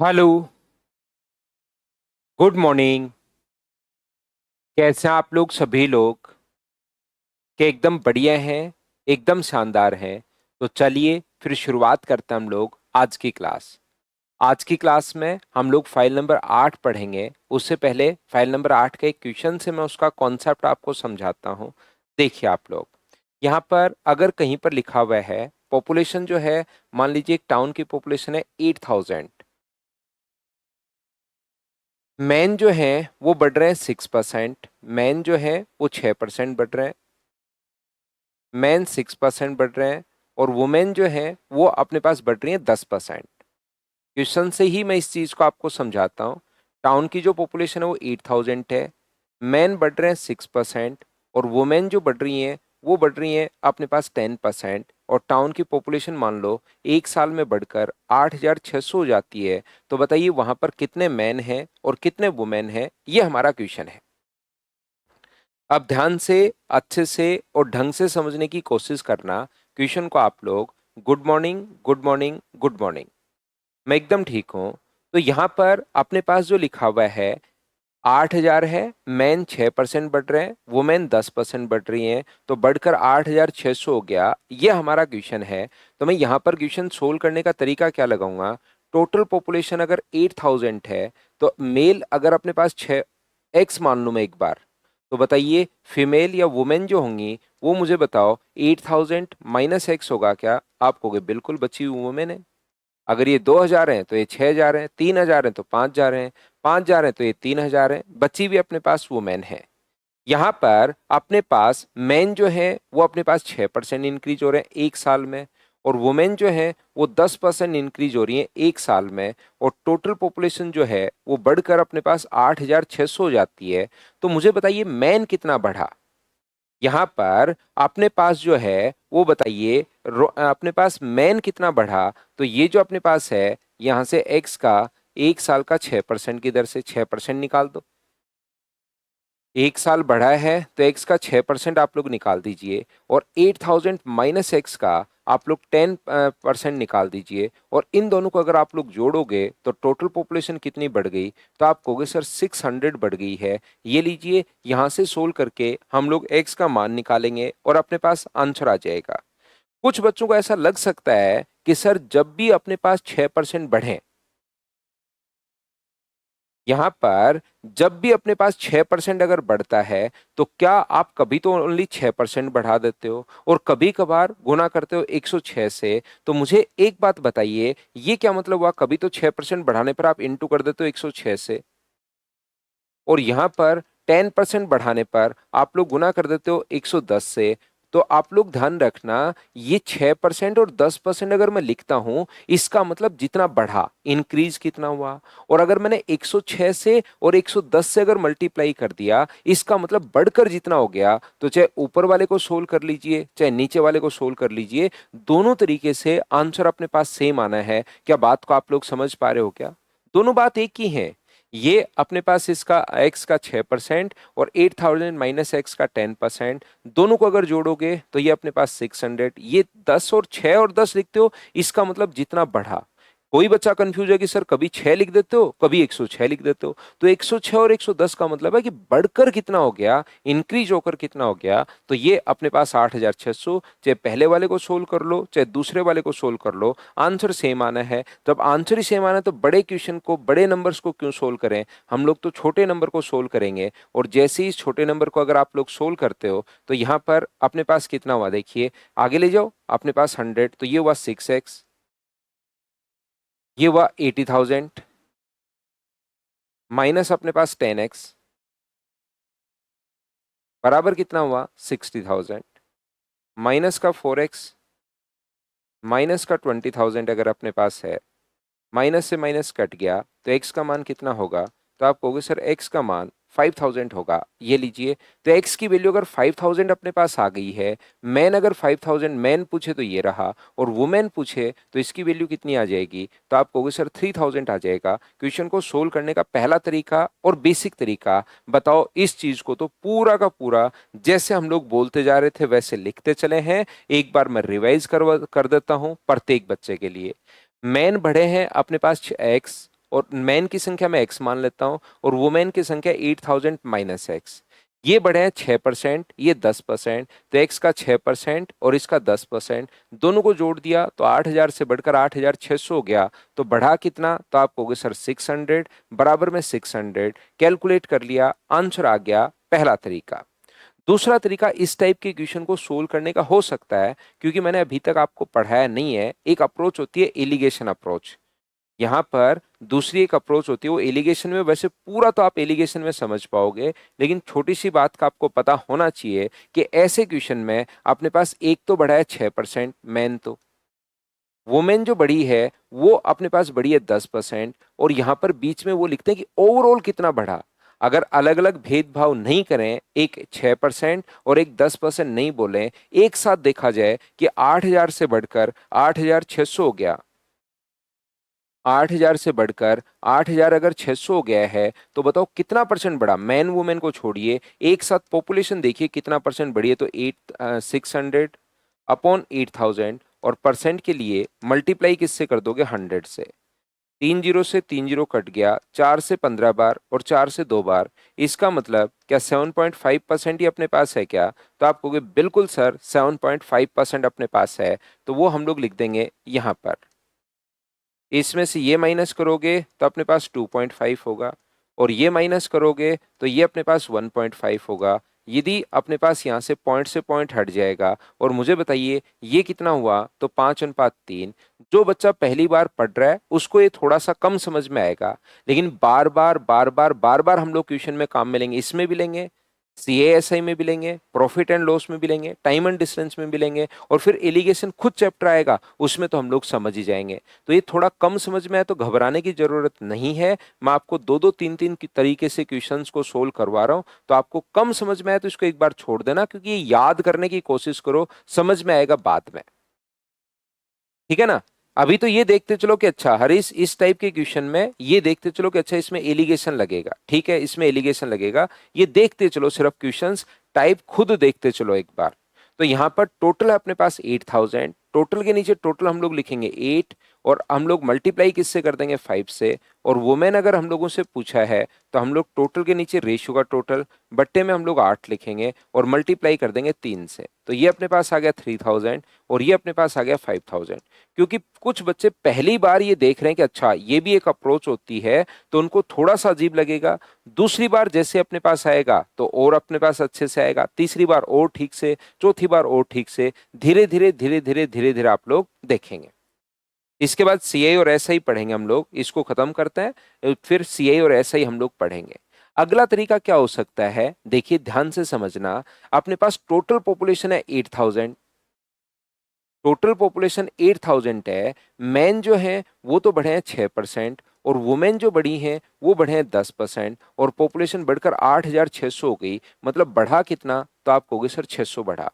Hello. Good morning. कैसे हैं आप लोग सभी लोग? के एकदम बढ़िया हैं, एकदम शानदार हैं। तो चलिए फिर शुरुआत करते हैं हम लोग आज की क्लास। आज की क्लास में हम लोग फाइल नंबर 8 पढ़ेंगे। उससे पहले फाइल नंबर 8 के एक क्वेश्चन से मैं उसका कॉन्सेप्ट आपको समझाता हूँ। देखिए आप लोग, यहाँ पर अगर कहीं पर लिखा हुआ है पॉपुलेशन जो है, मान लीजिए एक टाउन की पॉपुलेशन है 8000। मैन जो है वो बढ़ रहे हैं 6%, मैन जो है वो 6% बढ़ रहे हैं, मैन 6% बढ़ रहे हैं, और वुमेन जो है वो अपने पास बढ़ रही है 10%। क्वेश्चन से ही मैं इस चीज को आपको समझाता हूँ। टाउन की जो पॉपुलेशन है वो 8000 है, मैन बढ़ रहे हैं 6%, और वुमेन जो बढ़ रही हैं वो बढ़ रही हैं अपने पास 10%। और टाउन की पॉपुलेशन मान लो एक साल में बढ़कर 8600 हो जाती है। तो बताइए वहां पर कितने मैन हैं और कितने वुमेन हैं, ये हमारा क्वेश्चन है। अब ध्यान से, अच्छे से और ढंग से समझने की कोशिश करना क्वेश्चन को आप लोग। Good morning, good morning, good morning. मैं एकदम ठीक हूं। तो यहां पर अपने पास जो लिखा हुआ है 8000 है, मैन 6% बढ़ रहे हैं, वुमेन 10% बढ़ रही हैं, तो बढ़कर 8600 हो गया। ये हमारा क्वेश्चन है। तो मैं यहां पर क्वेश्चन सोल्व करने का तरीका क्या लगाऊंगा? टोटल पॉपुलेशन अगर 8000 है, तो मेल अगर अपने पास 6 एक्स मान लूं मैं एक बार, तो बताइए फीमेल या वुमेन जो होंगी वो मुझे बताओ 8000 माइनस एक्स होगा क्या? आप कहोगे बिल्कुल बची हुई वुमेन है। अगर ये 2000 हैं तो ये 6000 हैं, 3000 हैं तो 5000 हैं, 5000 हैं तो ये 3000 हैं, बची भी अपने पास वुमेन है। यहाँ पर अपने पास मैन जो है वो अपने पास 6% इंक्रीज हो रहे हैं एक साल में, और वुमेन जो है वो 10% इंक्रीज हो रही है एक साल में, और टोटल पॉपुलेशन जो है वो बढ़कर अपने पास 8600 हो जाती है। तो मुझे बताइए मैन कितना बढ़ा? यहाँ पर अपने पास जो है वो बताइए अपने पास मैन कितना बढ़ा? तो ये जो अपने पास है यहाँ से एक्स का एक साल का 6% की दर से 6% निकाल दो। एक साल बढ़ा है तो एक्स का 6% आप लोग निकाल दीजिए, और 8000 माइनस एक्स का आप लोग 10% निकाल दीजिए, और इन दोनों को अगर आप लोग जोड़ोगे तो टोटल पॉपुलेशन कितनी बढ़ गई? तो आप कहोगे सर 600 बढ़ गई है। ये लीजिए, यहां से सोल्व करके हम लोग एक्स का मान निकालेंगे और अपने पास आंसर आ जाएगा। कुछ बच्चों को ऐसा लग सकता है कि सर जब भी अपने पास 6% बढ़े, यहां पर जब भी अपने पास 6% अगर बढ़ता है, तो क्या आप कभी तो ओनली 6% बढ़ा देते हो और कभी कभार गुना करते हो 106 से? तो मुझे एक बात बताइए, ये क्या मतलब हुआ? कभी तो 6% बढ़ाने पर आप इंटू कर देते हो 106 से, और यहां पर 10% बढ़ाने पर आप लोग गुना कर देते हो 110 से। तो आप लोग ध्यान रखना, ये 6% और 10% अगर मैं लिखता हूं, इसका मतलब जितना बढ़ा, इंक्रीज कितना हुआ। और अगर मैंने 106 से और 110 से अगर मल्टीप्लाई कर दिया, इसका मतलब बढ़कर जितना हो गया। तो चाहे ऊपर वाले को सोल्व कर लीजिए चाहे नीचे वाले को सोल्व कर लीजिए, दोनों तरीके से आंसर अपने पास सेम आना है। क्या बात को आप लोग समझ पा रहे हो क्या? दोनों बात एक ही है। ये अपने पास इसका एक्स का 6% और 8000 माइनस एक्स का 10%, दोनों को अगर जोड़ोगे तो ये अपने पास 600। ये 10 और 6 और 10 लिखते हो, इसका मतलब जितना बढ़ा। कोई बच्चा कंफ्यूज है कि सर कभी 6 लिख देते हो कभी 106 लिख देते हो, तो 106 और 110 का मतलब है कि बढ़कर कितना हो गया, इंक्रीज होकर कितना हो गया। तो ये अपने पास 8600, चाहे पहले वाले को सोल्व कर लो चाहे दूसरे वाले को सोल्व कर लो, आंसर सेम आना है। जब आंसर ही सेम आना है तो बड़े क्वेश्चन को, बड़े नंबर्स को क्यों सोल्व करें? हम लोग तो छोटे नंबर को सोल्व करेंगे। और जैसे ही इस छोटे नंबर को अगर आप लोग सोल्व करते हो, तो यहाँ पर अपने पास कितना हुआ देखिए, आगे ले जाओ, अपने पास 100, तो ये हुआ 6x, ये हुआ 80,000, माइनस अपने पास 10x, बराबर कितना हुआ 60,000, माइनस का 4x, माइनस का 20,000 अगर अपने पास है, माइनस से माइनस कट गया तो x का मान कितना होगा? तो आप कहोगे सर x का मान 5000 होगा। ये लीजिए, तो x की वैल्यू अगर 5000 अपने पास आ गई है, मैन अगर 5000 मैन पूछे तो ये रहा, और वुमेन पूछे तो इसकी वैल्यू कितनी आ जाएगी? तो आप कहोगे सर 3000 आ जाएगा। क्वेश्चन को सोल्व करने का पहला तरीका और बेसिक तरीका बताओ। इस चीज को तो पूरा का पूरा जैसे हम लोग बोलते जा रहे थे वैसे लिखते चले हैं। एक बार मैं रिवाइज कर देता हूं प्रत्येक बच्चे के लिए। मैन बढ़े हैं अपने पास एक्स, और मैन की संख्या मैं x मान लेता हूं और वुमेन की संख्या 8000 माइनस एक्स। ये बढ़े हैं 6%, ये 10%, तो x का 6% और इसका 10%, दोनों को जोड़ दिया तो 8000 से बढ़कर 8600 हो गया। तो बढ़ा कितना? तो आप कहोगे सर 600, बराबर में 600। कैलकुलेट कर लिया, आंसर आ गया पहला तरीका। दूसरा तरीका इस टाइप के इक्वेशन को सोल्व करने का हो सकता है, क्योंकि मैंने अभी तक आपको पढ़ाया नहीं है। एक अप्रोच होती है एलिगेशन अप्रोच। यहाँ पर दूसरी एक अप्रोच होती है वो एलिगेशन में, वैसे पूरा तो आप एलिगेशन में समझ पाओगे, लेकिन छोटी सी बात का आपको पता होना चाहिए कि ऐसे क्वेश्चन में अपने पास एक तो बढ़ा है 6% मैन, तो वुमेन जो बड़ी है वो अपने पास बड़ी है 10%, और यहां पर बीच में वो लिखते हैं कि ओवरऑल कितना बढ़ा। अगर अलग अलग भेदभाव नहीं करें, एक 6% और एक 10% नहीं बोले, एक साथ देखा जाए कि 8000 से बढ़कर 8600 हो गया, 8000 से बढ़कर 8000 अगर 600 हो गया है, तो बताओ कितना परसेंट बढ़ा। मैन वुमेन को छोड़िए, एक साथ पॉपुलेशन देखिए कितना परसेंट बढ़ी है। तो 600 अपॉन 8000, और परसेंट के लिए मल्टीप्लाई किससे कर दोगे? 100 से। 3 जीरो से 3 जीरो कट गया, 4 से 15 बार और 4 से 2 बार। इसका मतलब क्या 7.5% ही अपने पास है क्या? तो आप कहोगे बिल्कुल सर 7.5% अपने पास है। तो वो हम लोग लिख देंगे यहां पर। इसमें से ये माइनस करोगे तो अपने पास 2.5 होगा, और ये माइनस करोगे तो ये अपने पास 1.5 होगा। यदि अपने पास यहाँ से पॉइंट हट जाएगा, और मुझे बताइए ये कितना हुआ? तो 5:3। जो बच्चा पहली बार पढ़ रहा है उसको ये थोड़ा सा कम समझ में आएगा, लेकिन बार बार बार बार बार बार हम लोग क्वेश्चन में काम में लेंगे, इसमें भी लेंगे, सीएएसआई में भी लेंगे, प्रॉफिट एंड लॉस में भी लेंगे, टाइम एंड डिस्टेंस में भी लेंगे, और फिर एलिगेशन खुद चैप्टर आएगा उसमें तो हम लोग समझ ही जाएंगे। तो ये थोड़ा कम समझ में आए तो घबराने की जरूरत नहीं है। मैं आपको दो दो तीन तीन तरीके से क्वेश्चंस को सोल्व करवा रहा हूं, तो आपको कम समझ में आए तो इसको एक बार छोड़ देना, क्योंकि ये याद करने की कोशिश करो, समझ में आएगा बाद में। ठीक है ना? अभी तो ये देखते चलो कि अच्छा हरीश इस टाइप के क्वेश्चन में ये देखते चलो कि अच्छा इसमें एलिगेशन लगेगा, ठीक है इसमें एलिगेशन लगेगा, ये देखते चलो, सिर्फ क्वेश्चंस टाइप खुद देखते चलो एक बार। तो यहां पर टोटल है अपने पास 8000, टोटल के नीचे टोटल हम लोग लिखेंगे 8, और हम लोग मल्टीप्लाई किससे कर देंगे? 5 से। और वुमेन अगर हम लोगों से पूछा है तो हम लोग टोटल के नीचे रेशियो का टोटल बट्टे में हम लोग 8 लिखेंगे और मल्टीप्लाई कर देंगे 3 से। तो ये अपने पास आ गया 3000, और ये अपने पास आ गया 5000। क्योंकि कुछ बच्चे पहली बार ये देख रहे हैं कि अच्छा ये भी एक अप्रोच होती है, तो उनको थोड़ा सा अजीब लगेगा। दूसरी बार जैसे अपने पास आएगा तो और अपने पास अच्छे से आएगा, तीसरी बार और ठीक से, चौथी बार और ठीक से, धीरे धीरे धीरे धीरे धीरे धीरे आप लोग देखेंगे। इसके बाद सीआई और एसआई पढ़ेंगे हम लोग, इसको खत्म करते हैं, फिर सीआई और एसआई हम लोग पढ़ेंगे। अगला तरीका क्या हो सकता है? देखिए ध्यान से समझना। अपने पास टोटल पॉपुलेशन है 8000, टोटल पॉपुलेशन 8000 है। मैन जो है वो तो बढ़े हैं 6%, और वुमेन जो बढ़ी हैं वो बढ़े हैं 10%, और पॉपुलेशन बढ़कर 8600 हो गई। मतलब बढ़ा कितना? तो आप कहोगे सर 600 बढ़ा।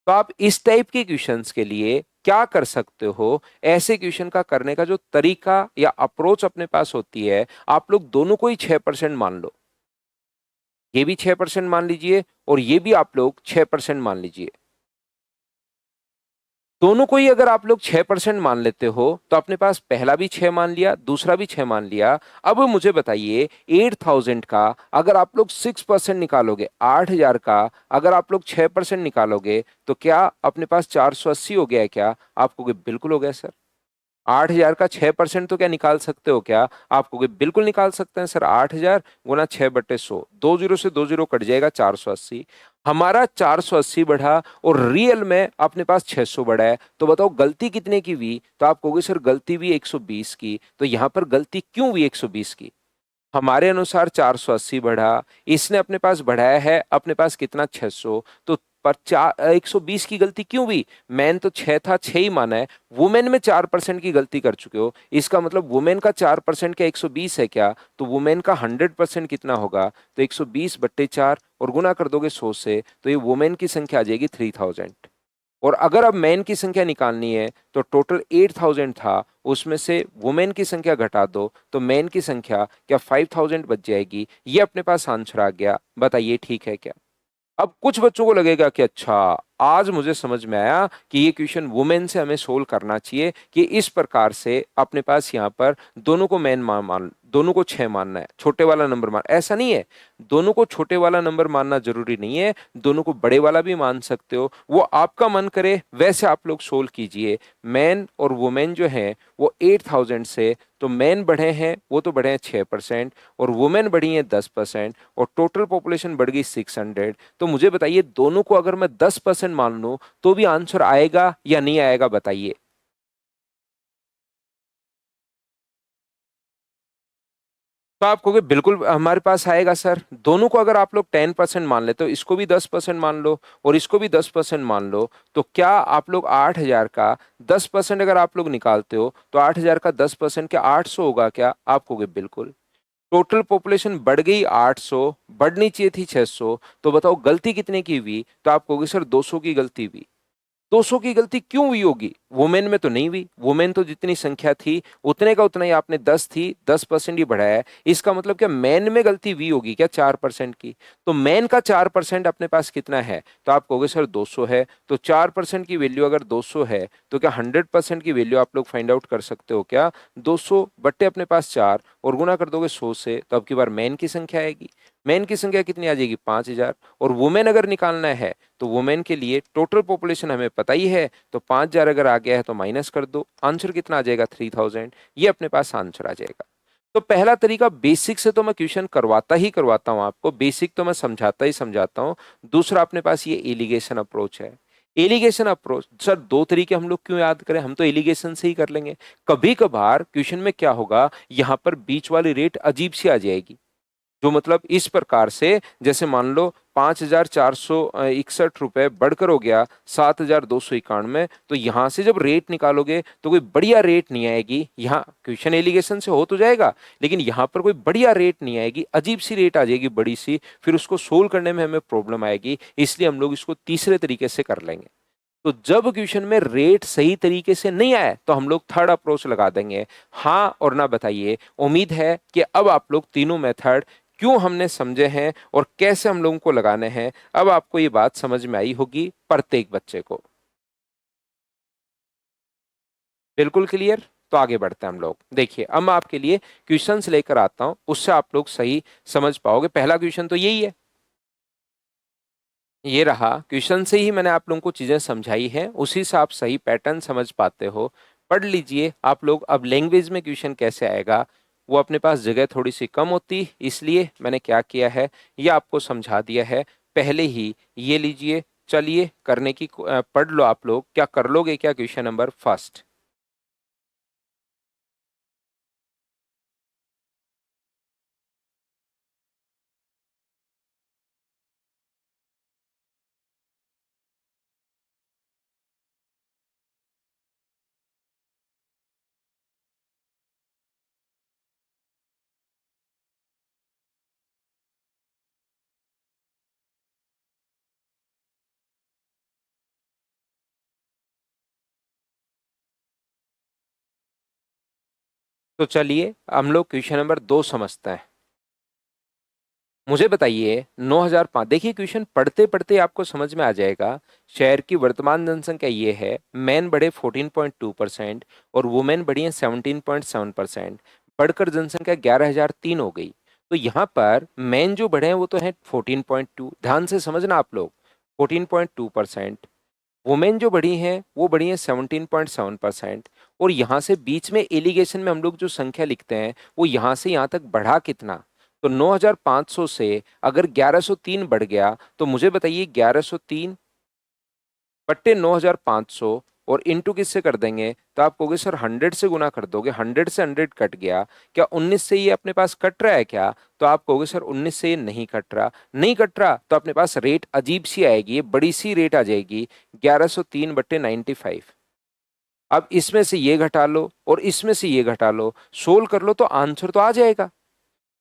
तो आप इस टाइप के क्वेश्चंस के लिए क्या कर सकते हो? ऐसे क्वेश्चन का करने का जो तरीका या अप्रोच अपने पास होती है, आप लोग दोनों को ही 6% मान लो। ये भी 6% मान लीजिए और ये भी आप लोग 6% मान लीजिए। दोनों को ही अगर आप लोग 6% मान लेते हो तो अपने पास पहला भी 6 मान लिया, दूसरा भी 6 मान लिया। अब मुझे बताइए 8000 का अगर आप लोग 6% निकालोगे, 8000 का अगर आप लोग 6% निकालोगे, तो क्या अपने पास 480 हो गया है क्या? आप कहोगे बिल्कुल हो गया सर। 8000 का 6% तो क्या निकाल सकते हो क्या? आप कहोगे बिल्कुल निकाल सकते हैं सर। 8000 गुना 6/100, 2 जीरो से 2 जीरो कट जाएगा, 480। हमारा 480 बढ़ा और रियल में अपने पास 600 बढ़ा है। तो बताओ गलती कितने की हुई? तो आप कहोगे सर गलती भी 120 की। तो यहां पर गलती क्यों हुई 120 की? हमारे अनुसार 480 बढ़ा, इसने अपने पास बढ़ाया है अपने पास कितना? 600। तो पर 120 की गलती क्यों हुई? मैन तो 6 था, 6 ही माना है। वुमेन में 4% की गलती कर चुके हो, इसका मतलब वुमेन का 4% क्या 120 है क्या? तो वुमेन का 100% कितना होगा? तो 120/4 और गुना कर दोगे 100 से, तो ये वुमेन की संख्या आ जाएगी 3000। और अगर अब मैन की संख्या निकालनी है तो टोटल 8000 था, उसमें से वुमेन की संख्या घटा दो तो मैन की संख्या क्या 5000 बच जाएगी। ये अपने पास आंसर आ गया। बताइए ठीक है क्या? अब कुछ बच्चों को लगेगा कि अच्छा आज मुझे समझ में आया कि ये क्वेश्चन वुमेन से हमें सोल्व करना चाहिए कि इस प्रकार से अपने पास यहाँ पर दोनों को मेन मान दोनों को 6 मानना है, छोटे वाला नंबर मान, ऐसा नहीं है दोनों को छोटे वाला नंबर मानना जरूरी नहीं है, दोनों को बड़े वाला भी मान सकते हो, वो आपका मन करे वैसे आप लोग सोल्व कीजिए। मैन और वुमेन जो है वो 8000 से, तो मैन बढ़े हैं वो तो बढ़े हैं 6% और वुमेन बढ़ी है 10% और टोटल पॉपुलेशन बढ़ गई 600। तो मुझे बताइए दोनों को अगर मैं 10% मान लूं तो भी आंसर आएगा या नहीं आएगा, बताइए। तो आप कहोगे बिल्कुल हमारे पास आएगा सर। दोनों को अगर आप लोग 10% मान लेते हो, इसको भी 10% मान लो और इसको भी 10% मान लो, तो क्या आप लोग 8000 का 10% अगर आप लोग निकालते हो तो 8000 का 10% क्या 800 होगा क्या? आप कहोगे बिल्कुल। टोटल पॉपुलेशन बढ़ गई 800, बढ़नी चाहिए थी 600, तो बताओ गलती कितने की हुई? तो आप कहोगे सर 200 की गलती हुई। 200 की गलती क्यों हुई होगी? वुमेन में तो नहीं हुई, वुमेन तो जितनी संख्या थी उतने का उतना ही, आपने 10 थी 10% ही बढ़ाया है, इसका मतलब क्या मैन में गलती हुई होगी क्या 4% की? तो मैन का 4% अपने पास कितना है? तो आप कहोगे सर 200 है, तो 4% की वैल्यू अगर 200 है तो क्या 100% की वैल्यू आप लोग फाइंड आउट कर सकते हो क्या? 200 बट्टे अपने पास 4 और गुना कर दोगे 100 से, तो अब की बार मैन की संख्या आएगी। मैन की संख्या कितनी आ जाएगी? 5000। और वुमेन अगर निकालना है तो वुमेन के लिए टोटल पॉपुलेशन हमें पता ही है, तो 5000 अगर आ गया है तो माइनस कर दो, आंसर कितना आ जाएगा? 3000। ये अपने पास आंसर आ जाएगा। तो पहला तरीका बेसिक से तो मैं क्वेश्चन करवाता ही करवाता हूं आपको, बेसिक तो मैं समझाता ही समझाता हूं। दूसरा अपने पास ये एलिगेशन अप्रोच है। एलिगेशन अप्रोच सर दो तरीके हम लोग क्यों याद करें, हम तो एलिगेशन से ही कर लेंगे। कभी कभार क्वेश्चन में क्या होगा, यहां पर बीच वाली रेट अजीब सी आ जाएगी, जो मतलब इस प्रकार से, जैसे मान लो 5461 रुपए बढ़कर हो गया 7291, तो यहां से जब रेट निकालोगे तो कोई बढ़िया रेट नहीं आएगी। यहाँ क्वेश्चन एलिगेशन से हो तो जाएगा लेकिन यहां पर कोई बढ़िया रेट नहीं आएगी, अजीब सी रेट आ जाएगी बड़ी सी, फिर उसको सोल्व करने में हमें प्रॉब्लम आएगी। इसलिए हम लोग इसको तीसरे तरीके से कर लेंगे। तो जब क्वेश्चन में रेट सही तरीके से नहीं आए तो हम लोग थर्ड अप्रोच लगा देंगे। हाँ और ना बताइए। उम्मीद है कि अब आप लोग तीनों मेथड क्यों हमने समझे हैं और कैसे हम लोगों को लगाने हैं, अब आपको ये बात समझ में आई होगी प्रत्येक बच्चे को। बिल्कुल क्लियर। तो आगे बढ़ते हैं हम लोग। देखिए अब मैं आपके लिए क्वेश्चंस लेकर आता हूं, उससे आप लोग सही समझ पाओगे। पहला क्वेश्चन तो यही है, ये रहा। क्वेश्चन से ही मैंने आप लोगों को चीजें समझाई हैं, उसी से आप सही पैटर्न समझ पाते हो। पढ़ लीजिए आप लोग। अब लैंग्वेज में क्वेश्चन कैसे आएगा, वो अपने पास जगह थोड़ी सी कम होती, इसलिए मैंने क्या किया है ये आपको समझा दिया है पहले ही। ये लीजिए, चलिए करने की पढ़ लो आप लोग। क्या कर लोगे क्या? Question number first. तो चलिए हम लोग क्वेश्चन नंबर 2 समझते हैं। मुझे बताइए 9005, देखिए क्वेश्चन पढ़ते पढ़ते आपको समझ में आ जाएगा। शहर की वर्तमान जनसंख्या ये है, मैन बढ़े 14.2% और वुमेन बढ़ी है 17.7%, बढ़कर जनसंख्या 11003 हो गई। तो यहाँ पर मैन जो बढ़े हैं वो तो है 14.2, ध्यान से समझना आप लोग, 14.2%। वुमेन जो बढ़ी हैं वो बढ़ी हैं 17.7%। और यहाँ से बीच में एलिगेशन में हम लोग जो संख्या लिखते हैं वो यहाँ से यहाँ तक बढ़ा कितना, तो 9500 से अगर 1103 बढ़ गया तो मुझे बताइए 1103 बट्टे 9500 और इंटू किससे कर देंगे, तो आप कहोगे सर 100 से गुना कर दोगे, 100 से 100 कट गया, क्या 19 से ये अपने पास कट रहा है क्या? तो आप कहोगे सर 19 से ये नहीं कट रहा। नहीं कट रहा तो अपने पास रेट अजीब सी आएगी, बड़ी सी रेट आ जाएगी, 1103 बट्टे 95। अब इसमें से ये घटा लो और इसमें से ये घटा लो, सोल्व कर लो तो आंसर तो आ जाएगा।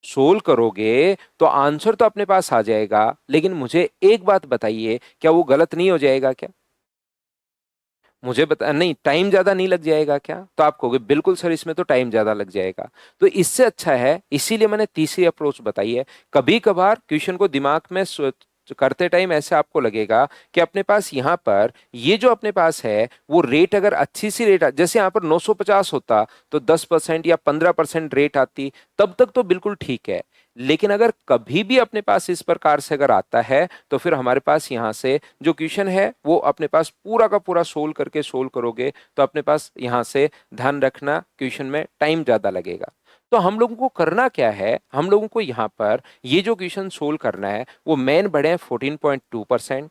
सोल्व करोगे तो आंसर तो अपने पास आ जाएगा, लेकिन मुझे एक बात बताइए, क्या वो गलत नहीं हो जाएगा क्या? मुझे बता, नहीं टाइम ज्यादा नहीं लग जाएगा क्या? तो आप कहोगे बिल्कुल सर इसमें तो टाइम ज्यादा लग जाएगा। तो इससे अच्छा है, इसीलिए मैंने तीसरी अप्रोच बताई है। कभी कभार क्वेश्चन को दिमाग में जो करते टाइम ऐसे आपको लगेगा कि अपने पास यहाँ पर ये जो अपने पास है वो रेट अगर अच्छी सी रेट जैसे यहाँ पर 950 होता तो 10% या 15% रेट आती, तब तक तो बिल्कुल ठीक है। लेकिन अगर कभी भी अपने पास इस प्रकार से अगर आता है तो फिर हमारे पास यहाँ से जो क्वेश्चन है वो अपने पास पूरा का पूरा सोल्व करोगे तो अपने पास यहाँ से ध्यान रखना क्वेश्चन में टाइम ज्यादा लगेगा। तो हम लोगों को करना क्या है, हम लोगों को यहाँ पर ये जो क्वेश्चन सोल्व करना है वो मेन बढ़े हैं 14.2%,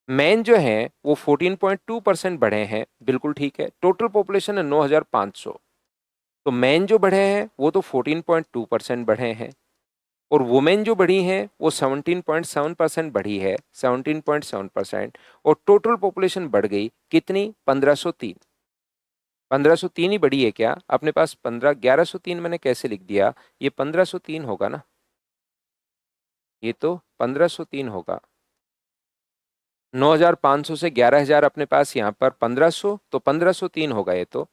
मेन जो है वो 14.2% बढ़े हैं, बिल्कुल ठीक है। टोटल पॉपुलेशन है 9,500, तो मेन जो बढ़े हैं वो तो 14.2% बढ़े हैं, और वुमेन जो बढ़ी हैं वो 17.7% बढ़ी है, 17.7%, और टोटल पॉपुलेशन बढ़ गई कितनी, 1503। 1503 ही बढ़ी है क्या अपने पास, 1103 मैंने कैसे लिख दिया, ये 1503 होगा ना, ये तो 1503 होगा। 9,500 से 11,000 अपने पास यहाँ पर 1500, तो 1503 होगा ये तो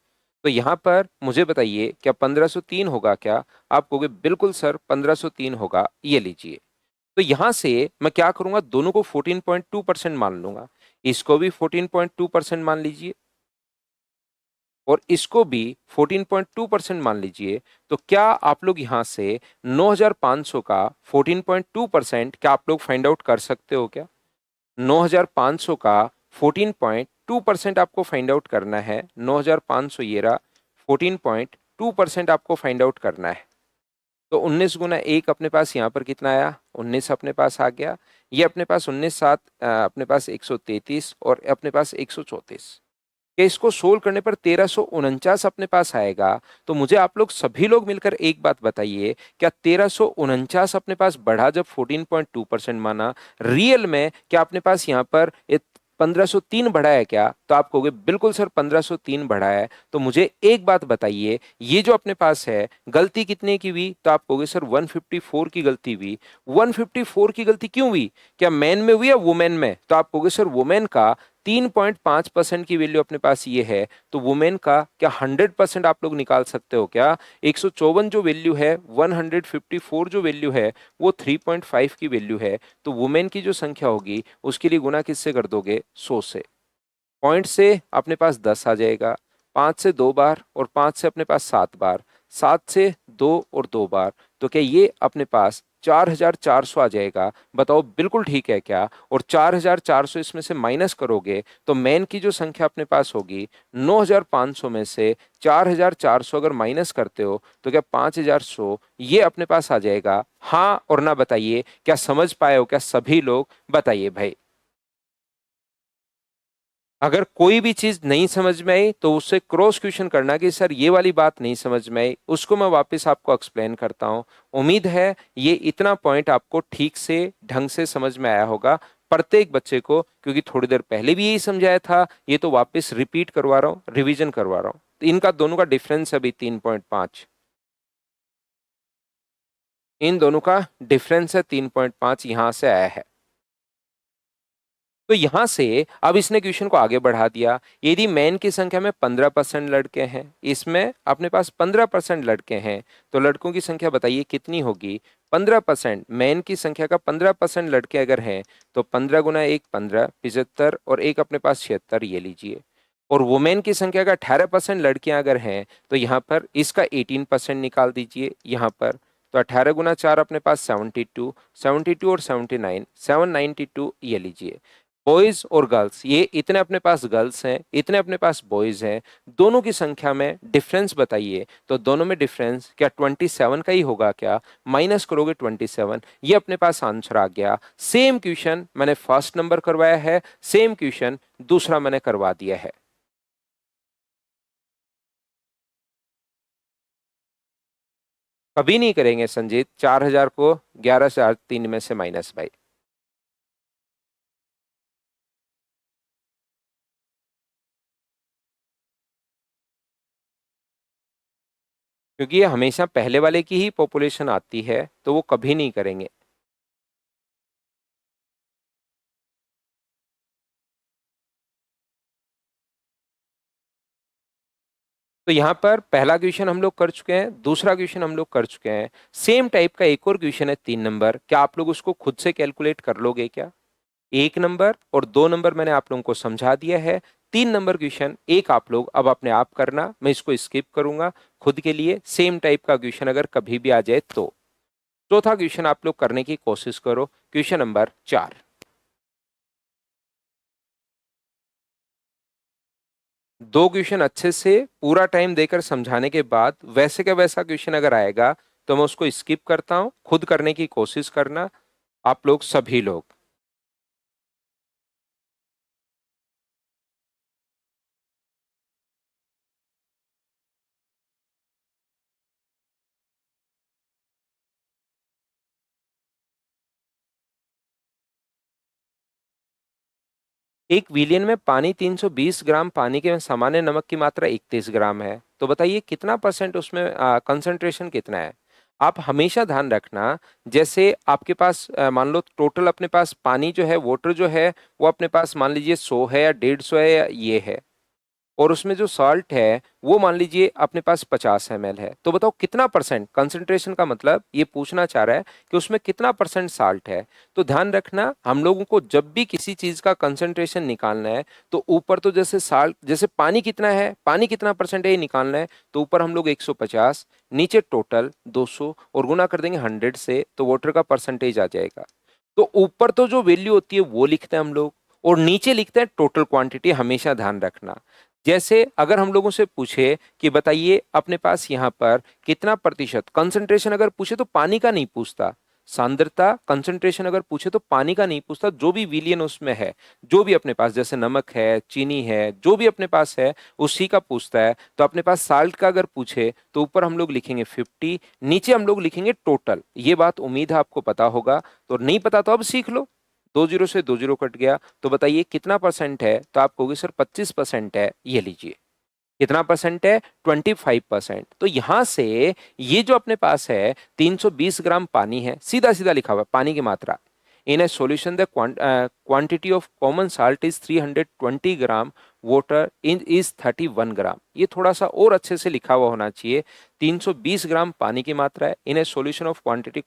यहाँ पर मुझे बताइए क्या 1503 होगा क्या, आप कहोगे बिल्कुल सर 1503 होगा, ये लीजिए। तो यहां से मैं क्या करूंगा, दोनों को 14.2% मान लूंगा, इसको भी 14.2% मान लीजिए और इसको भी 14.2% मान लीजिए। तो क्या आप लोग यहां से 9,500 का 14.2% क्या आप लोग फाइंड आउट कर सकते हो क्या? 9,500 का 14.2% आपको फाइंड आउट करना है, 9,500 ये रहा, 14.2% आपको फाइंड आउट करना है। तो 19 गुना 1 अपने पास यहाँ पर कितना आया, 19 अपने पास आ गया। ये अपने पास 19 7 अपने पास 133 और अपने पास 134 कि इसको सोल्व करने पर 1349 अपने पास आएगा। तो मुझे आप लोग सभी लोग मिलकर एक बात बताइए, क्या 1349 अपने पास बढ़ा जब 14.2% माना, रियल में क्या अपने पास यहाँ पर 1503 बढ़ा है क्या? तो आप कहोगे बिल्कुल सर 1503 बढ़ा है। तो मुझे एक बात बताइए, ये जो अपने पास है गलती कितने की हुई? तो आप कहोगे सर 154 की गलती हुई। 154 की गलती क्यों हुई, क्या मैन में हुई या वुमेन में? तो आप कहोगे सर वुमेन का 3.5% की वैल्यू अपने पास ये है, तो वुमेन का क्या 100% आप लोग निकाल सकते हो क्या? 154 जो वैल्यू है, 154 जो वैल्यू है वो 3.5 की वैल्यू है, तो वुमेन की जो संख्या होगी उसके लिए गुना किससे कर दोगे, 100 से। पॉइंट से अपने पास 10 आ जाएगा, 5 से 2 बार और 5 से अपने पास 7 बार, 7 से 2 और 2 बार, तो क्या ये अपने पास 4,400 आ जाएगा? बताओ बिल्कुल ठीक है क्या? और 4,400 इसमें से माइनस करोगे तो मैन की जो संख्या अपने पास होगी 9,500 में से 4,400 अगर माइनस करते हो तो क्या 5,100 ये अपने पास आ जाएगा? हाँ और ना बताइए, क्या समझ पाए हो क्या सभी लोग? बताइए भाई। अगर कोई भी चीज नहीं समझ में आई तो उससे क्रॉस क्वेश्चन करना कि सर ये वाली बात नहीं समझ में आई, उसको मैं वापस आपको एक्सप्लेन करता हूं। उम्मीद है ये इतना पॉइंट आपको ठीक से ढंग से समझ में आया होगा प्रत्येक बच्चे को, क्योंकि थोड़ी देर पहले भी यही समझाया था, ये तो वापस रिपीट करवा रहा हूँ, रिवीजन करवा रहा हूँ। तो इनका दोनों का डिफरेंस है अभी 3.5, इन दोनों का डिफरेंस है 3.5, यहां से आया है। तो यहां से अब इसने क्वेश्चन को आगे बढ़ा दिया, यदि मैन की संख्या में 15% लड़के हैं, इसमें अपने पास 15% लड़के हैं, तो लड़कों की संख्या बताइए कितनी होगी? 15%, मैन की संख्या का 15% लड़के अगर हैं तो 15 गुना 1 15, 75 और एक अपने पास 76, ये लीजिए। और वुमेन की संख्या का 18% लड़कियां अगर हैं तो यहाँ पर इसका 18% निकाल दीजिए यहाँ पर। तो 18 गुना 4 अपने पास 72, 72 और 79, 792, ये लीजिए। बॉयज और गर्ल्स, ये इतने अपने पास गर्ल्स हैं, इतने अपने पास बॉयज हैं, दोनों की संख्या में डिफरेंस बताइए। तो दोनों में डिफरेंस क्या 27 का ही होगा क्या? माइनस करोगे 27, ये अपने पास आंसर आ गया। सेम क्वेश्चन मैंने फर्स्ट नंबर करवाया है, सेम क्वेश्चन दूसरा मैंने करवा दिया है। कभी नहीं करेंगे संजीत 4,000 को 11,3 में से माइनस भाई। क्योंकि ये हमेशा पहले वाले की ही पॉपुलेशन आती है, तो वो कभी नहीं करेंगे। तो यहाँ पर पहला क्वेश्चन हम लोग कर चुके हैं, दूसरा क्वेश्चन हम लोग कर चुके हैं। सेम टाइप का एक और क्वेश्चन है 3 नंबर, क्या आप लोग उसको खुद से कैलकुलेट कर लोगे क्या? 1 नंबर और 2 नंबर मैंने आप लोगों को समझा दिया है। 3 नंबर क्वेश्चन एक आप लोग अब अपने आप करना, मैं इसको स्किप करूंगा खुद के लिए। सेम टाइप का क्वेश्चन अगर कभी भी आ जाए तो चौथा क्वेश्चन आप लोग करने की कोशिश करो, क्वेश्चन नंबर 4। दो क्वेश्चन अच्छे से पूरा टाइम देकर समझाने के बाद वैसे का वैसा क्वेश्चन अगर आएगा तो मैं उसको स्किप करता हूं, खुद करने की कोशिश करना आप लोग सभी लोग। एक विलियन में पानी 320 ग्राम पानी के सामान्य नमक की मात्रा 31 ग्राम है, तो बताइए कितना परसेंट उसमें कंसंट्रेशन कितना है? आप हमेशा ध्यान रखना, जैसे आपके पास मान लो टोटल अपने पास पानी जो है, वाटर जो है, वो अपने पास मान लीजिए 100 है या 150 है या ये है, और उसमें जो सॉल्ट है वो मान लीजिए अपने पास 50 ml है, तो बताओ कितना परसेंट कंसंट्रेशन का मतलब ये पूछना चाह रहा है कि उसमें कितना परसेंट साल्ट है। तो ध्यान रखना, हम लोगों को जब भी किसी चीज का कंसंट्रेशन निकालना है तो ऊपर तो जैसे साल्ट, जैसे पानी कितना है, पानी कितना परसेंट है ये निकालना है, तो ऊपर हम लोग 150, नीचे टोटल 200 और गुना कर देंगे 100 से, तो वाटर का परसेंटेज आ जाएगा। तो ऊपर तो जो वैल्यू होती है वो लिखते हैं हम लोग, और नीचे लिखते हैं टोटल क्वांटिटी, हमेशा ध्यान रखना। जैसे अगर हम लोगों से पूछे कि बताइए अपने पास यहाँ पर कितना प्रतिशत कंसंट्रेशन अगर पूछे तो पानी का नहीं पूछता, सांद्रता कंसंट्रेशन अगर पूछे तो पानी का नहीं पूछता, जो भी विलियन उसमें है, जो भी अपने पास जैसे नमक है, चीनी है, जो भी अपने पास है उसी का पूछता है। तो अपने पास साल्ट का अगर पूछे तो ऊपर हम लोग लिखेंगे 50, नीचे हम लोग लिखेंगे टोटल। ये बात उम्मीद है आपको पता होगा, तो नहीं पता तो अब सीख लो। 2 जीरो से 2 जीरो कट गया, तो बताइए कितना परसेंट है, तो आप कहोगे सर 25% है, ये लीजिए। कितना परसेंट है? 25%। तो यहां से ये जो अपने पास है 320 ग्राम पानी है, सीधा सीधा लिखा हुआ है पानी की मात्रा। In a solution the quantity of common salt is 320 gram, water in is 31 gram. ये थोड़ा सा और अच्छे से लिखा हुआ होना चाहिए। 320 ग्राम पानी की मात्रा है, in a solution of quantity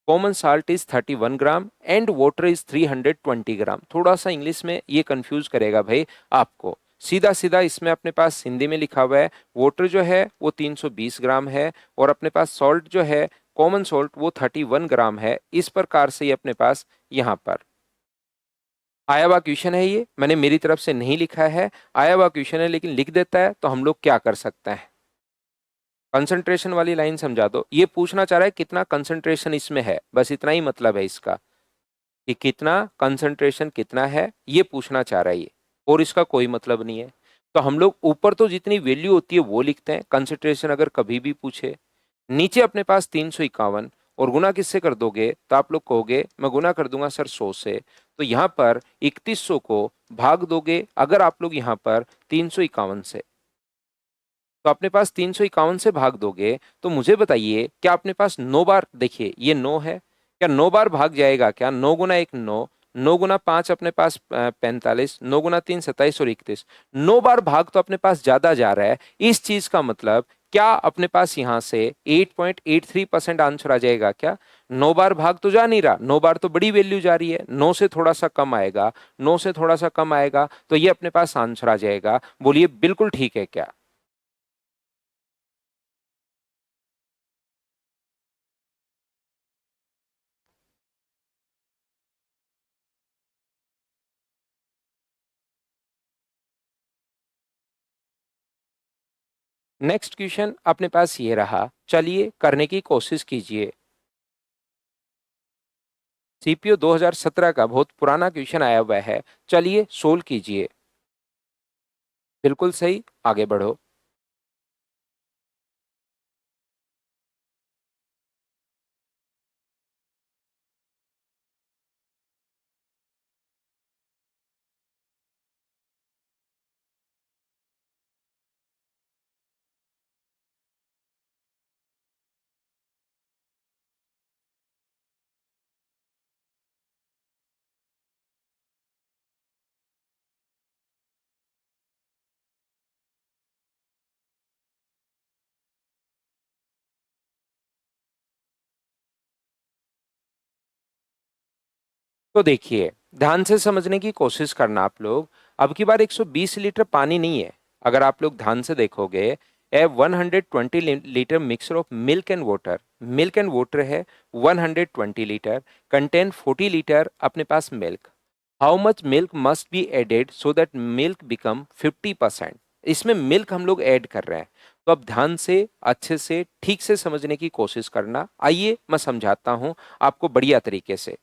common salt is 31 gram and water is 320 gram. थोड़ा सा इंग्लिश में ये कंफ्यूज करेगा भाई आपको। सीधा सीधा इसमें अपने पास हिंदी में लिखा हुआ है, वाटर जो है वो 320 ग्राम है, और अपने पास सॉल्ट जो है कॉमन सॉल्ट वो 31 ग्राम है। इस प्रकार से ये अपने पास यहाँ पर आया हुआ क्वेश्चन है। ये मैंने मेरी तरफ से नहीं लिखा है, आया हुआ क्वेश्चन है, लेकिन लिख देता है तो हम लोग क्या कर सकते हैं, कंसंट्रेशन वाली लाइन समझा दो। ये पूछना चाह रहा है कितना कंसंट्रेशन इसमें है, बस इतना ही मतलब है इसका, कि कितना कंसंट्रेशन कितना है, ये पूछना चाह रहा है ये, और इसका कोई मतलब नहीं है। तो हम लोग ऊपर तो जितनी वैल्यू होती है वो लिखते हैं, कंसंट्रेशन अगर कभी भी पूछे। नीचे अपने पास 351, और गुना किससे कर दोगे, तो आप लोग कहोगे मैं गुना कर दूंगा सर 100 से। तो यहाँ पर 3100 को भाग दोगे अगर आप लोग यहाँ पर 351 से, तो अपने पास 351 से भाग दोगे, तो मुझे बताइए क्या अपने पास 9 बार, देखिए ये 9 है, क्या 9 बार भाग जाएगा क्या? 9 गुना 1 9, 9 गुना 5 अपने पास 45, 9 गुना 3 27 और 31, 9 बार भाग तो अपने पास ज्यादा जा रहा है। इस चीज का मतलब क्या अपने पास यहाँ से 8.83% आंसर आ जाएगा क्या? 9 बार भाग तो जा नहीं रहा, 9 बार तो बड़ी वैल्यू जा रही है, 9 से थोड़ा सा कम आएगा, 9 से थोड़ा सा कम आएगा, तो ये अपने पास आंसर आ जाएगा। बोलिए बिल्कुल ठीक है क्या? नेक्स्ट क्वेश्चन अपने पास ये रहा, चलिए करने की कोशिश कीजिए। सीपीओ 2017 का बहुत पुराना क्वेश्चन आया हुआ है, चलिए सोल्व कीजिए। बिल्कुल सही, आगे बढ़ो। तो देखिए, ध्यान से समझने की कोशिश करना आप लोग। अब की बार 120 लीटर पानी नहीं है। अगर आप लोग ध्यान से देखोगे, a 120 litre mixture of milk and water है 120 लीटर, कंटेन 40 लीटर अपने पास milk. How much milk must be added so that milk become 50%। इसमें मिल्क हम लोग ऐड कर रहे हैं। तो अब ध्यान से, अच्छे से, ठीक से समझने की कोशिश करना। आइए मैं समझाता हूं आपको बढ़िया तरीके से।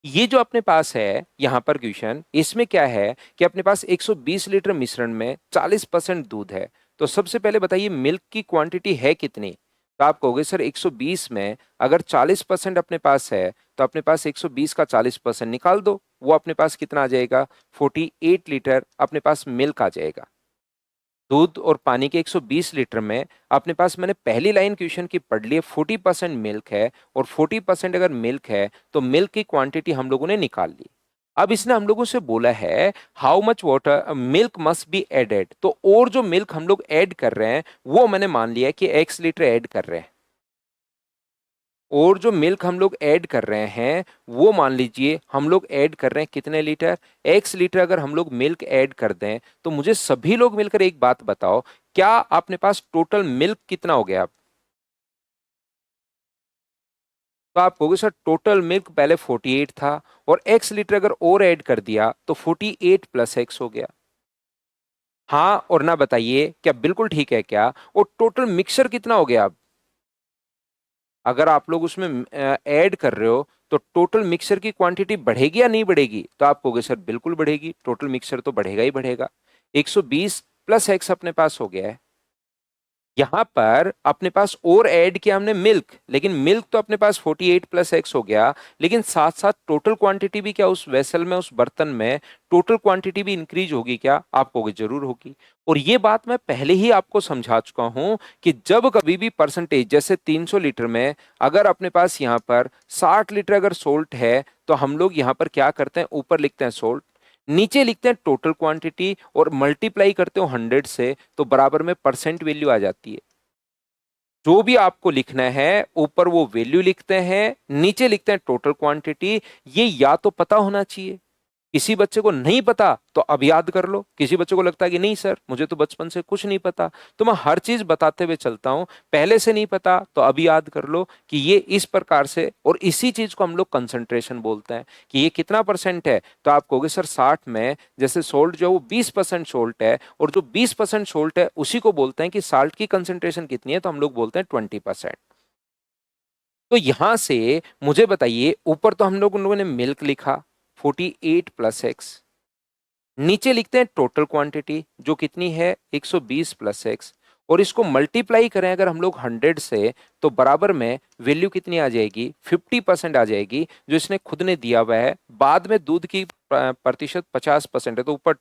ये जो अपने पास है यहां पर क्वेश्चन, इसमें क्या है कि अपने पास 120 लीटर मिश्रण में 40% दूध है। तो सबसे पहले बताइए मिल्क की क्वांटिटी है कितनी। तो आप कहोगे सर 120 में अगर 40% अपने पास है तो अपने पास 120 का 40% निकाल दो, वो अपने पास कितना आ जाएगा, 48 लीटर अपने पास मिल्क आ जाएगा। दूध और पानी के 120 लीटर में अपने पास, मैंने पहली लाइन क्वेश्चन की पढ़ ली है, 40% मिल्क है, और 40% अगर मिल्क है तो मिल्क की क्वांटिटी हम लोगों ने निकाल ली। अब इसने हम लोगों से बोला है how much water milk must be added. तो और जो मिल्क हम लोग ऐड कर रहे हैं वो मैंने मान लिया है कि एक्स लीटर ऐड कर रहे हैं। और जो मिल्क हम लोग ऐड कर रहे हैं वो मान लीजिए हम लोग ऐड कर रहे हैं कितने लीटर, एक्स लीटर अगर हम लोग मिल्क ऐड कर दें तो मुझे सभी लोग मिलकर एक बात बताओ, क्या आपने पास टोटल मिल्क कितना हो गया। तो आप कहोगे सर टोटल मिल्क पहले 48 था और एक्स लीटर अगर और ऐड कर दिया तो 48 प्लस एक्स हो गया। हाँ और ना बताइए क्या बिल्कुल ठीक है क्या। और टोटल मिक्सर कितना हो गया। अब अगर आप लोग उसमें ऐड कर रहे हो तो टोटल मिक्सर की क्वांटिटी बढ़ेगी या नहीं बढ़ेगी। तो आप कहोगे सर बिल्कुल बढ़ेगी, टोटल मिक्सर तो बढ़ेगा ही बढ़ेगा। 120 प्लस एक्स अपने पास हो गया है। यहां पर अपने पास और ऐड किया हमने मिल्क, लेकिन मिल्क तो अपने पास 48 प्लस एक्स हो गया, लेकिन साथ साथ टोटल क्वांटिटी भी क्या उस वेसल में, उस बर्तन में टोटल क्वांटिटी भी इंक्रीज होगी क्या। आप कहोगे जरूर होगी। और ये बात मैं पहले ही आपको समझा चुका हूं कि जब कभी भी परसेंटेज, जैसे 300 लीटर में अगर अपने पास यहां पर 60 लीटर अगर सोल्ट है तो हम लोग यहां पर क्या करते हैं, ऊपर लिखते हैं सोल्ट, नीचे लिखते हैं टोटल क्वांटिटी और मल्टीप्लाई करते हो 100 से, तो बराबर में परसेंट वैल्यू आ जाती है। जो भी आपको लिखना है ऊपर वो वैल्यू लिखते हैं, नीचे लिखते हैं टोटल क्वांटिटी। ये या तो पता होना चाहिए। किसी बच्चे को नहीं पता तो अब याद कर लो, किसी बच्चे को लगता है कि नहीं सर मुझे तो बचपन से कुछ नहीं पता, तो मैं हर चीज बताते हुए चलता हूं। पहले से नहीं पता तो अभी याद कर लो कि ये इस प्रकार से, और इसी चीज को हम लोग कंसंट्रेशन बोलते हैं कि ये कितना परसेंट है। तो आप कहोगे सर 60 में जैसे सोल्ट जो है वो 20% सोल्ट है, और जो 20% सोल्ट है उसी को बोलते हैं कि साल्ट की कंसेंट्रेशन कितनी है, तो हम लोग बोलते हैं 20%। तो यहां से मुझे बताइए, ऊपर तो हम लोगों ने मिल्क लिखा 48 प्लस एक्स, नीचे लिखते हैं टोटल क्वांटिटी जो कितनी है 120 प्लस एक्स, और इसको मल्टीप्लाई करें अगर हम लोग 100 से तो बराबर में वैल्यू कितनी आ जाएगी, 50% आ जाएगी, जो इसने खुद ने दिया हुआ है। बाद में दूध की प्रतिशत 50% है, तो ऊपर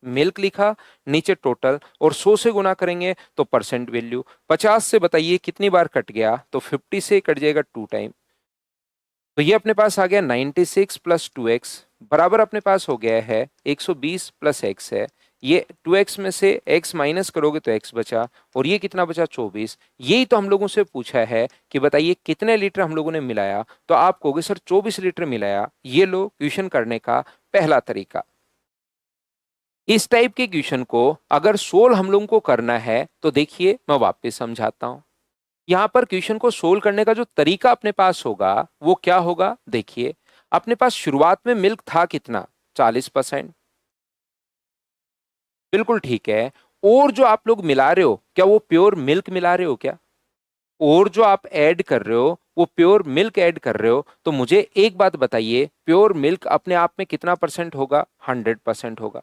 मिल्क लिखा, नीचे टोटल, और 100 से गुना करेंगे तो परसेंट वैल्यू। 50 से बताइए कितनी बार कट गया, तो 50 से कट जाएगा 2 टाइम। तो ये अपने पास आ गया 96 प्लस 2x, बराबर अपने पास हो गया है 120 प्लस एक्स है। ये 2x में से x माइनस करोगे तो x बचा, और ये कितना बचा 24। यही तो हम लोगों से पूछा है कि बताइए कितने लीटर हम लोगों ने मिलाया। तो आप कहोगे सर 24 लीटर मिलाया। ये लो क्वेश्चन करने का पहला तरीका। इस टाइप के क्वेश्चन को अगर सोल्व हम लोगों को करना है तो देखिए मैं वापस समझाता हूं। यहां पर क्वेश्चन को सोल्व करने का जो तरीका अपने पास होगा वो क्या होगा, देखिए अपने पास शुरुआत में मिल्क था कितना, 40%। बिल्कुल ठीक है। और जो आप लोग मिला रहे हो क्या वो प्योर मिल्क मिला रहे हो क्या, और जो आप ऐड कर रहे हो वो प्योर मिल्क ऐड कर रहे हो। तो मुझे एक बात बताइए, प्योर मिल्क अपने आप में कितना परसेंट होगा, 100% होगा।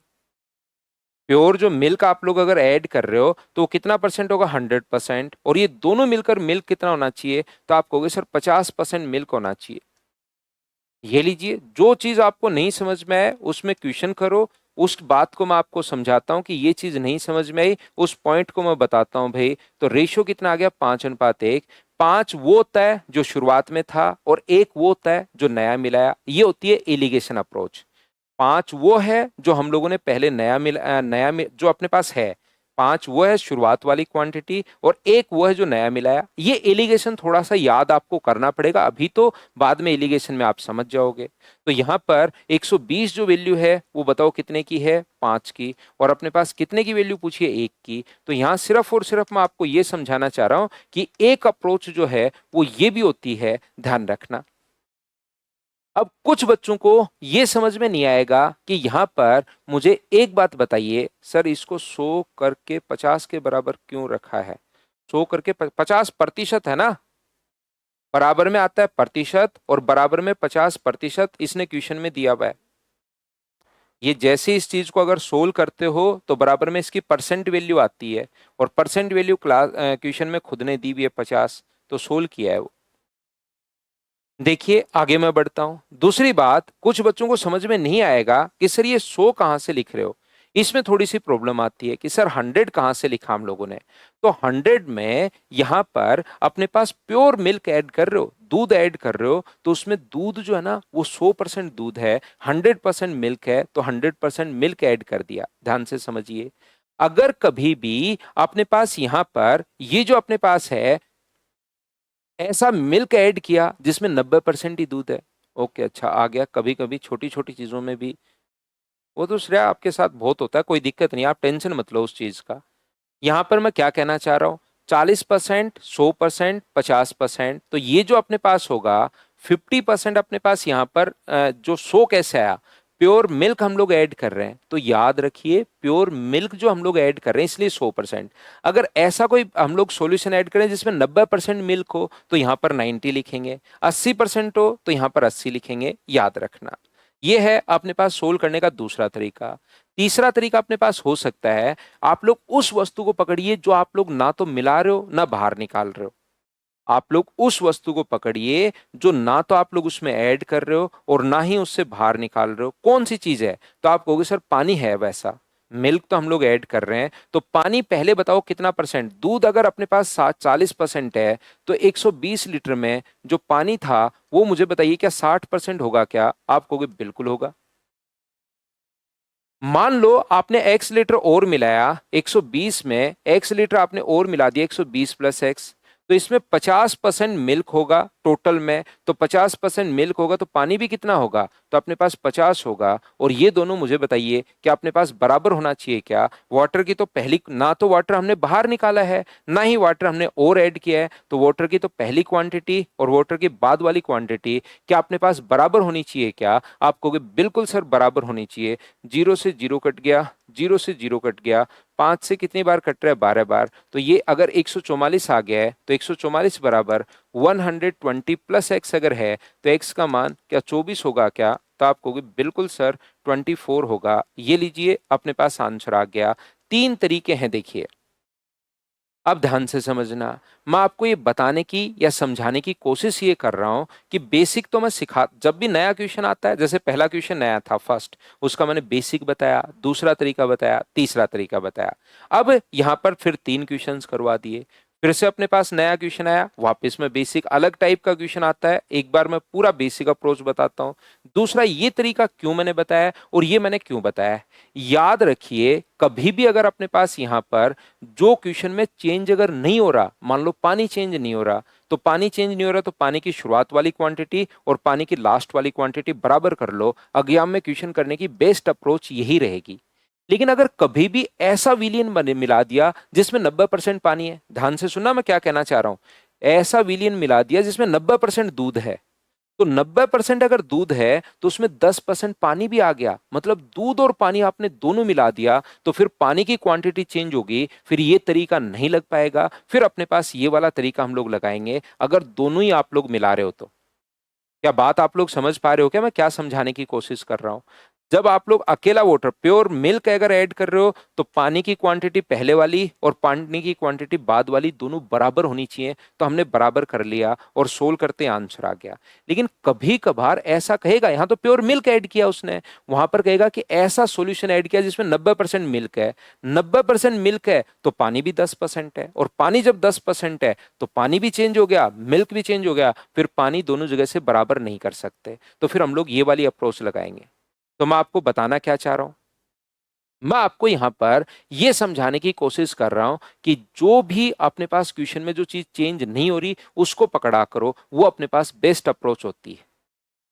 प्योर जो मिल्क आप लोग अगर ऐड कर रहे हो तो वो कितना परसेंट होगा, 100%। और ये दोनों मिलकर मिल्क कितना होना चाहिए, तो आप कहोगे सर 50% मिल्क होना चाहिए। ये लीजिए, जो चीज आपको नहीं समझ में आए उसमें क्वेश्चन करो। उस बात को मैं आपको समझाता हूं कि ये चीज नहीं समझ में आई, उस पॉइंट को मैं बताता हूं भाई। तो रेशियो कितना आ गया, 5:1। 5 वो तय जो शुरुआत में था, और 1 वो तय जो नया मिलाया। ये होती है एलिगेशन अप्रोच। 5 वो है जो हम लोगों ने पहले जो अपने पास है। 5 वो है शुरुआत वाली क्वांटिटी और 1 वो है जो नया मिलाया। ये एलिगेशन थोड़ा सा याद आपको करना पड़ेगा, अभी तो बाद में एलिगेशन में आप समझ जाओगे। तो यहाँ पर 120 जो वैल्यू है वो बताओ कितने की है, 5 की, और अपने पास कितने की वैल्यू पूछी है, 1 की। तो यहाँ सिर्फ और सिर्फ मैं आपको ये समझाना चाह रहा हूं कि एक अप्रोच जो है वो ये भी होती है, ध्यान रखना। अब कुछ बच्चों को यह समझ में नहीं आएगा कि यहां पर मुझे एक बात बताइए, सर इसको 100 करके 50 के बराबर क्यों रखा है? 100 करके 50% है ना, बराबर में आता है प्रतिशत और बराबर में 50% इसने क्वेश्चन में दिया हुआ है। ये जैसे इस चीज को अगर सोल्व करते हो तो बराबर में इसकी परसेंट वैल्यू आती है, और परसेंट वैल्यू क्लास क्वेश्चन में खुद ने दी हुई है 50, तो सोल्व किया है वो। देखिए आगे मैं बढ़ता हूं। दूसरी बात, कुछ बच्चों को समझ में नहीं आएगा कि सर ये 100 कहां से लिख रहे हो। इसमें थोड़ी सी प्रॉब्लम आती है कि सर 100 कहां से लिखा हम लोगों ने। तो 100 में यहां पर अपने पास प्योर मिल्क ऐड कर रहे हो, दूध ऐड कर रहे हो, तो उसमें दूध जो है ना वो 100% दूध है, 100% मिल्क है, तो 100% मिल्क ऐड कर दिया। ध्यान से समझिए, अगर कभी भी अपने पास यहां पर ये जो अपने पास है ऐसा मिल्क ऐड किया जिसमें 90% ही दूध है, ओके अच्छा आ गया। कभी कभी छोटी छोटी चीजों में भी, वो तो श्रेया आपके साथ बहुत होता है, कोई दिक्कत नहीं, आप टेंशन मत लो उस चीज का। यहां पर मैं क्या कहना चाह रहा हूं, 40%, 100%, 50%, तो ये जो अपने पास होगा 50% अपने पास यहां पर जो 100 कैसे आया, प्योर मिल्क हम लोग ऐड कर रहे हैं। तो याद रखिए प्योर मिल्क जो हम लोग ऐड कर रहे हैं इसलिए 100%। अगर ऐसा कोई हम लोग सॉल्यूशन ऐड करें जिसमें 90% मिल्क हो तो यहां पर 90 लिखेंगे, 80% हो तो यहां पर 80 लिखेंगे, याद रखना। यह है अपने पास सोल्व करने का दूसरा तरीका। तीसरा तरीका अपने पास हो सकता है, आप लोग उस वस्तु को पकड़िए जो आप लोग ना तो मिला रहे हो ना बाहर निकाल रहे हो। आप लोग उस वस्तु को पकड़िए जो ना तो आप लोग उसमें ऐड कर रहे हो और ना ही उससे बाहर निकाल रहे हो। कौन सी चीज है? तो आप कहोगे सर पानी है। वैसा मिल्क तो हम लोग ऐड कर रहे हैं, तो पानी पहले बताओ कितना परसेंट। दूध अगर अपने पास 40% है तो 120 लीटर में जो पानी था वो मुझे बताइए क्या 60% होगा क्या? आप कहोगे बिल्कुल होगा। मान लो आपने x लीटर और मिलाया 120 में, x लीटर आपने और मिला दिया 120 प्लस x, तो इसमें 50% मिल्क होगा टोटल में। तो 50% मिल्क होगा तो पानी भी कितना होगा? तो अपने पास 50 होगा। और ये दोनों मुझे बताइए कि अपने पास बराबर होना चाहिए क्या? वाटर की तो पहली, ना तो वाटर हमने बाहर निकाला है ना ही वाटर हमने और ऐड किया है, तो वाटर की तो पहली क्वांटिटी और वाटर की बाद वाली क्वांटिटी क्या अपने पास बराबर होनी चाहिए क्या? आप कहोगे बिल्कुल सर बराबर होनी चाहिए। 0 से 0 कट गया, 0 से 0 कट गया, 5 से कितनी बार कट रहा है? 12 बार। तो ये अगर 144 आ गया है तो 144 बराबर 120 प्लस एक्स अगर है तो एक्स का मान क्या 24 होगा क्या? तो आप कहोगे बिल्कुल सर 24 होगा। ये लीजिए अपने पास आंसर आ गया। तीन तरीके हैं देखिए, अब ध्यान से समझना। मैं आपको ये बताने की या समझाने की कोशिश ये कर रहा हूं कि बेसिक तो मैं सिखा, जब भी नया क्वेश्चन आता है, जैसे पहला क्वेश्चन नया था फर्स्ट, उसका मैंने बेसिक बताया, दूसरा तरीका बताया, तीसरा तरीका बताया। अब यहां पर फिर 3 क्वेश्चंस करवा दिए, फिर से अपने पास नया क्वेश्चन आया, वापस में बेसिक, अलग टाइप का क्वेश्चन आता है, एक बार मैं पूरा बेसिक अप्रोच बताता हूं। दूसरा ये तरीका क्यों मैंने बताया और ये मैंने क्यों बताया, याद रखिए। कभी भी अगर अपने पास यहां पर जो क्वेश्चन में चेंज अगर नहीं हो रहा, मान लो पानी चेंज नहीं हो रहा, तो पानी चेंज नहीं हो रहा तो पानी की शुरुआत वाली क्वांटिटी और पानी की लास्ट वाली क्वांटिटी बराबर कर लो। एग्जाम में क्वेश्चन करने की बेस्ट अप्रोच यही रहेगी। लेकिन अगर कभी भी ऐसा विलियन बने मिला दिया जिसमें 90% पानी है, ध्यान से सुनना मैं क्या कहना चाह रहा हूं, ऐसा विलियन मिला दिया जिसमें 90% दूध है, तो 90% अगर दूध है तो उसमें 10% पानी भी आ गया, मतलब दूध और पानी आपने दोनों मिला दिया, तो फिर पानी की क्वांटिटी चेंज होगी, फिर ये तरीका नहीं लग पाएगा। फिर अपने पास ये वाला तरीका हम लोग लगाएंगे अगर दोनों ही आप लोग मिला रहे हो तो। क्या बात आप लोग समझ पा रहे हो क्या मैं क्या समझाने की कोशिश कर रहा हूं? जब आप लोग अकेला वाटर प्योर मिल्क अगर ऐड कर रहे हो तो पानी की क्वांटिटी पहले वाली और पानी की क्वांटिटी बाद वाली दोनों बराबर होनी चाहिए, तो हमने बराबर कर लिया और सोल्व करते आंसर आ गया। लेकिन कभी कभार ऐसा कहेगा, यहां तो प्योर मिल्क ऐड किया उसने, वहां पर कहेगा कि ऐसा सॉल्यूशन ऐड किया जिसमें 90% मिल्क है। 90% मिल्क है तो पानी भी 10% है, और पानी जब 10% है तो पानी भी चेंज हो गया, मिल्क भी चेंज हो गया, फिर पानी दोनों जगह से बराबर नहीं कर सकते, तो फिर हम लोग ये वाली अप्रोच लगाएंगे। तो मैं आपको बताना क्या चाह रहा हूं, मैं आपको यहाँ पर ये समझाने की कोशिश कर रहा हूं कि जो भी अपने पास क्वेश्चन में जो चीज चेंज नहीं हो रही उसको पकड़ा करो, वो अपने पास बेस्ट अप्रोच होती है।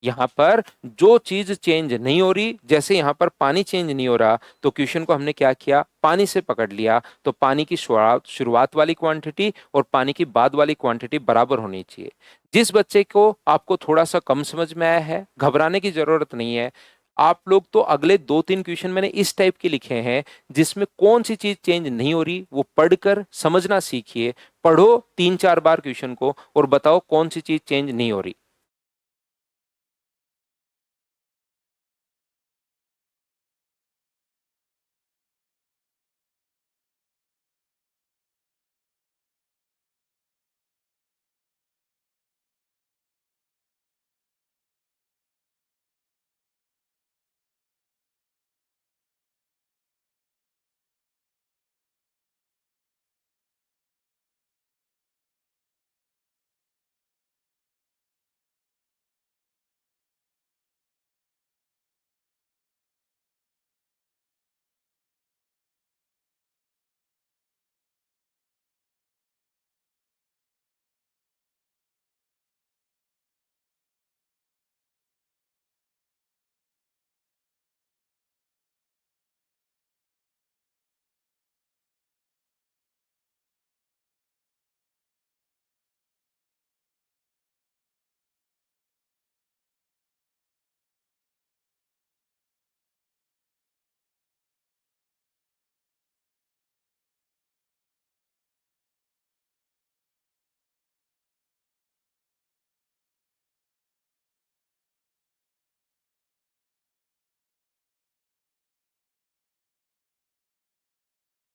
यहाँ पर जो चीज चेंज नहीं हो रही, जैसे यहाँ पर पानी चेंज नहीं हो रहा, तो क्वेश्चन को हमने क्या किया, पानी से पकड़ लिया। तो पानी की शुरुआत वाली क्वांटिटी और पानी की बाद वाली क्वांटिटी बराबर होनी चाहिए। जिस बच्चे को आपको थोड़ा सा कम समझ में आया है, घबराने की जरूरत नहीं है। आप लोग तो अगले 2-3 क्वेश्चन मैंने इस टाइप के लिखे हैं जिसमें कौन सी चीज चेंज नहीं हो रही वो पढ़कर समझना सीखिए। पढ़ो 3-4 बार क्वेश्चन को और बताओ कौन सी चीज चेंज नहीं हो रही।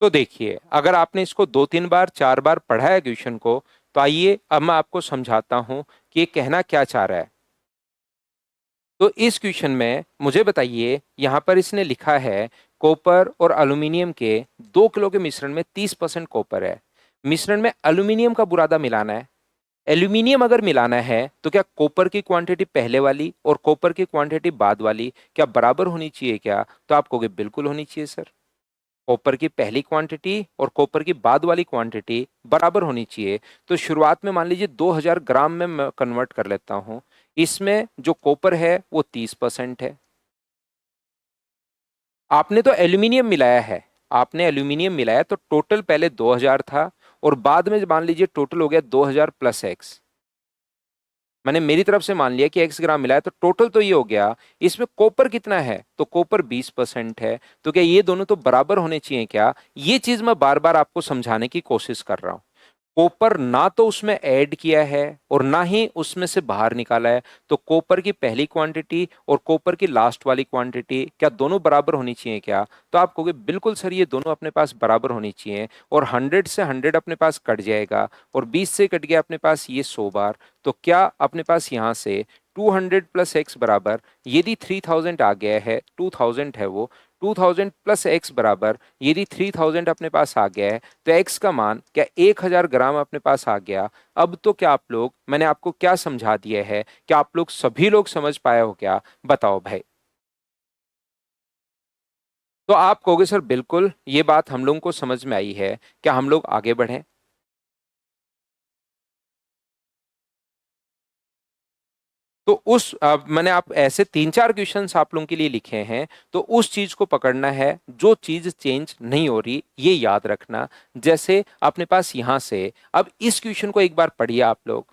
तो देखिए, अगर आपने इसको 2-3 बार 4 बार पढ़ा है क्वेश्चन को, तो आइए अब मैं आपको समझाता हूं कि ये कहना क्या चाह रहा है। तो इस क्वेश्चन में मुझे बताइए, यहां पर इसने लिखा है कॉपर और एल्यूमिनियम के 2 किलो के मिश्रण में 30% कॉपर है। मिश्रण में एल्यूमिनियम का बुरादा मिलाना है। एल्यूमिनियम अगर मिलाना है तो क्या कॉपर की क्वांटिटी पहले वाली और कॉपर की क्वांटिटी बाद वाली क्या बराबर होनी चाहिए क्या? तो आप कहोगे बिल्कुल होनी चाहिए सर। कॉपर की पहली क्वांटिटी और कॉपर की बाद वाली क्वांटिटी बराबर होनी चाहिए। तो शुरुआत में मान लीजिए 2000 ग्राम में मैं कन्वर्ट कर लेता हूं। इसमें जो कॉपर है वो 30% है। आपने तो एल्यूमिनियम मिलाया है, आपने एल्यूमिनियम मिलाया तो टोटल पहले 2000 था और बाद में मान लीजिए टोटल हो गया 2000 प्लस एक्स। मैंने मेरी तरफ से मान लिया कि एक्स ग्राम मिला है तो टोटल तो ये हो गया। इसमें कॉपर कितना है, तो कॉपर 20% है। तो क्या ये दोनों तो बराबर होने चाहिए क्या? ये चीज मैं बार बार आपको समझाने की कोशिश कर रहा हूं। कॉपर ना तो उसमें ऐड किया है और ना ही उसमें से बाहर निकाला है। तो कॉपर की पहली क्वांटिटी और कॉपर की लास्ट वाली क्वांटिटी क्या दोनों बराबर होनी चाहिए क्या? तो आप कहोगे बिल्कुल सर ये दोनों अपने पास बराबर होनी चाहिए। और 100 से 100 अपने पास कट जाएगा और 20 से कट गया अपने पास ये 100 बार। तो क्या अपने पास यहाँ से 200 प्लस एक्स बराबर, यदि 3000 आ गया है, 2000 है वो, 2000 प्लस एक्स बराबर यदि 3000 अपने पास आ गया है, तो एक्स का मान क्या 1000 ग्राम अपने पास आ गया। अब तो क्या आप लोग, मैंने आपको क्या समझा दिया है, क्या आप लोग सभी लोग समझ पाए हो क्या? बताओ भाई। तो आप कहोगे सर बिल्कुल ये बात हम लोगों को समझ में आई है, क्या हम लोग आगे बढ़ें? तो मैंने आप ऐसे 3-4 क्वेश्चंस आप लोगों के लिए लिखे हैं। तो उस चीज को पकड़ना है जो चीज चेंज नहीं हो रही, ये याद रखना। जैसे अपने पास यहां से, अब इस क्वेश्चन को एक बार पढ़िए आप लोग।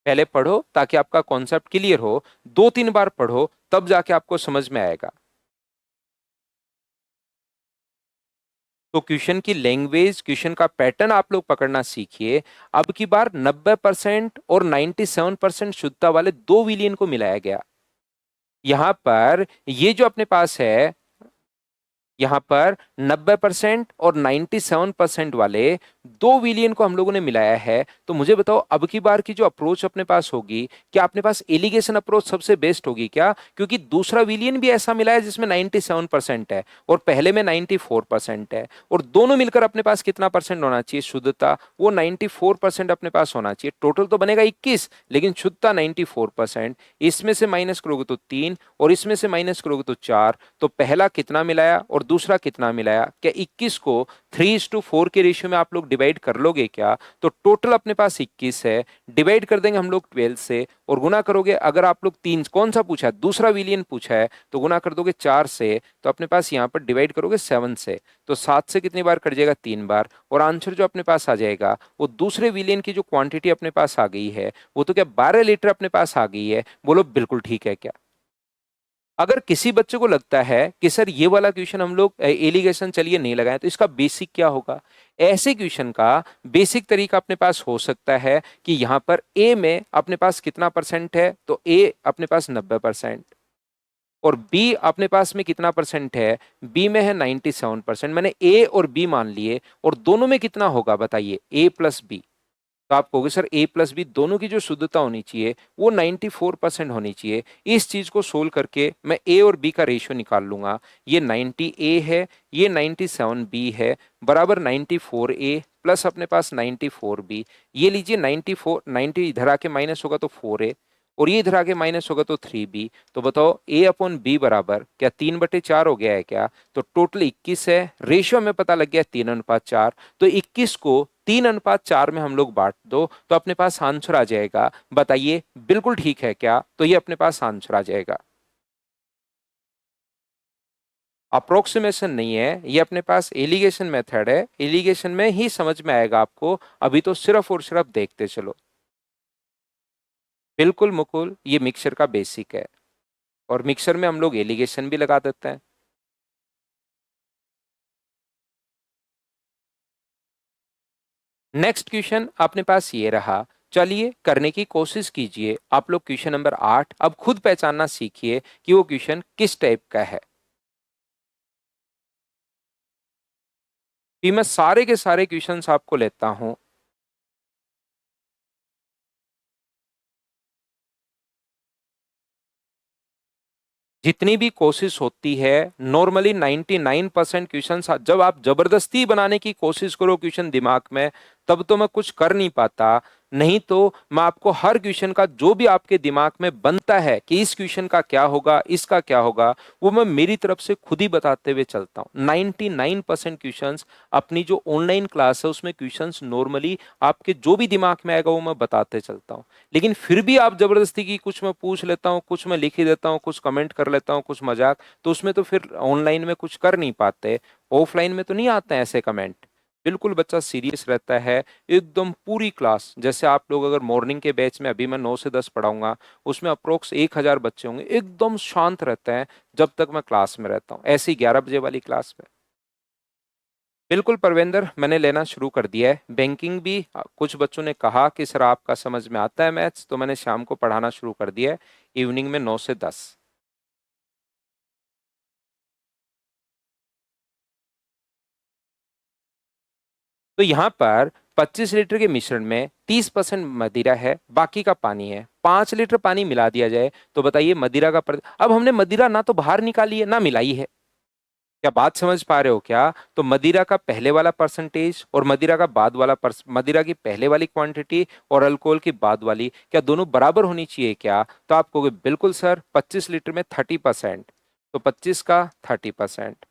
पहले पढ़ो ताकि आपका कॉन्सेप्ट क्लियर हो, 2-3 बार पढ़ो तब जाके आपको समझ में आएगा। तो क्वेश्चन की लैंग्वेज, क्वेश्चन का पैटर्न आप लोग पकड़ना सीखिए। अब की बार 90% और 97% शुद्धता वाले दो विलियन को मिलाया गया। यहां पर ये जो अपने पास है, यहां पर 90% और 97% वाले दो विलियन को हम लोगों ने मिलाया है, तो मुझे बताओ अब की बार की जो अप्रोच अपने पास होगी, क्या अपने पास एलिगेशन अप्रोच सबसे बेस्ट होगी क्या? क्योंकि दूसरा विलियन भी ऐसा मिला है जिसमें 97% है और पहले में 94% है, और दोनों मिलकर अपने पास कितना परसेंट होना चाहिए शुद्धता? वो 94% अपने पास होना चाहिए। टोटल तो बनेगा 21, लेकिन शुद्धता 94%। इसमें से माइनस करोगे तो 3 और इसमें से माइनस करोगे तो 4। तो पहला कितना मिलाया और दूसरा कितना मिलाया? क्या 21 को 3:4 के रेशियो में आप लोग डिवाइड कर लोगे क्या? तो टोटल अपने पास 21 है, डिवाइड कर देंगे हम लोग 12 से और गुना करोगे। अगर आप लोग तीन कौन सा पूछा है, दूसरा विलियन पूछा है, तो गुना कर दोगे 4 से, तो अपने पास यहाँ पर डिवाइड करोगे 7 से, तो 7 से कितनी बार कट जाएगा? 3 बार। और आंसर जो अपने पास आ जाएगा वो दूसरे विलियन की जो क्वांटिटी अपने पास आ गई है वो तो क्या 12 लीटर अपने पास आ गई है। बोलो बिल्कुल ठीक है क्या? अगर किसी बच्चे को लगता है कि सर ये वाला क्वेश्चन हम लोग एलिगेशन चलिए नहीं लगाए, तो इसका बेसिक क्या होगा? ऐसे क्वेश्चन का बेसिक तरीका अपने पास हो सकता है कि यहां पर ए में अपने पास कितना परसेंट है, तो ए अपने पास 90%, और बी अपने पास में कितना परसेंट है? बी में है 97%। मैंने ए और बी मान लिए, और दोनों में कितना होगा बताइए? ए प्लस बी। तो आप कहोगे सर ए प्लस बी दोनों की जो शुद्धता होनी चाहिए वो 94% होनी चाहिए। इस चीज को सोल्व करके मैं ए और बी का रेशियो निकाल लूंगा। ये 90 ए है, ये 97 बी है, बराबर 94 ए प्लस अपने पास 94 बी। ये लीजिए 94, 90 इधर आके माइनस होगा तो 4 ए, और ये इधर आके माइनस होगा तो 3 बी। तो बताओ ए अपॉन बी बराबर क्या 3/4 हो गया है क्या? तो टोटल 21 है, रेशियो में पता लग गया 3:4। तो 21 को 3:4 में हम लोग बांट दो तो अपने पास आंसर आ जाएगा। बताइए बिल्कुल ठीक है क्या? तो ये अपने पास आंसर आ जाएगा। अप्रोक्सीमेशन नहीं है, ये अपने पास एलिगेशन मेथड है। एलिगेशन में ही समझ में आएगा आपको, अभी तो सिर्फ और सिर्फ देखते चलो। बिल्कुल मुकुल, ये मिक्सचर का बेसिक है, और मिक्सचर में हम लोग एलिगेशन भी लगा देते हैं। नेक्स्ट क्वेश्चन अपने पास ये रहा, चलिए करने की कोशिश कीजिए। आप लोग क्वेश्चन नंबर 8 अब खुद पहचानना सीखिए कि वो क्वेश्चन किस टाइप का है। कि मैं सारे के सारे क्वेश्चंस आपको लेता हूं। जितनी भी कोशिश होती है, नॉर्मली 99% क्वेश्चन जब आप जबरदस्ती बनाने की कोशिश करो क्वेश्चन दिमाग में, तब तो मैं कुछ कर नहीं पाता। नहीं तो मैं आपको हर क्वेश्चन का जो भी आपके दिमाग में बनता है कि इस क्वेश्चन का क्या होगा, इसका क्या होगा, वो मैं मेरी तरफ से खुद ही बताते हुए चलता हूँ। 99% क्वेश्चंस अपनी जो ऑनलाइन क्लास है उसमें क्वेश्चंस नॉर्मली आपके जो भी दिमाग में आएगा वो मैं बताते चलता हूँ। लेकिन फिर भी आप जबरदस्ती की कुछ मैं पूछ लेता हूँ, कुछ मैं लिख ही देता हूँ, कुछ कमेंट कर लेता हूँ, कुछ मजाक, तो उसमें तो फिर ऑनलाइन में कुछ कर नहीं पाते। ऑफलाइन में तो नहीं आते हैं ऐसे कमेंट। बिल्कुल बच्चा सीरियस रहता है, एकदम पूरी क्लास। जैसे आप लोग अगर मॉर्निंग के बैच में अभी मैं 9 से 10 पढ़ाऊंगा, उसमें अप्रोक्स 1000 बच्चे होंगे, एकदम शांत रहते हैं जब तक मैं क्लास में रहता हूँ। ऐसी 11 बजे वाली क्लास में बिल्कुल परवेंद्र मैंने लेना शुरू कर दिया है। बैंकिंग भी कुछ बच्चों ने कहा कि सर आपका समझ में आता है मैथ्स, तो मैंने शाम को पढ़ाना शुरू कर दिया है, इवनिंग में 9 से 10। तो यहाँ पर 25 लीटर के मिश्रण में 30% मदिरा है, बाकी का पानी है। 5 लीटर पानी मिला दिया जाए तो बताइए मदिरा का अब हमने मदिरा ना तो बाहर निकाली है ना मिलाई है। क्या बात समझ पा रहे हो क्या? तो मदिरा का पहले वाला परसेंटेज और मदिरा का बाद वाला मदिरा की पहले वाली क्वांटिटी और अल्कोहल की बाद वाली, क्या दोनों बराबर होनी चाहिए क्या? तो आप कहोगे बिल्कुल सर, 25 लीटर में 30%, तो 25 का 30%।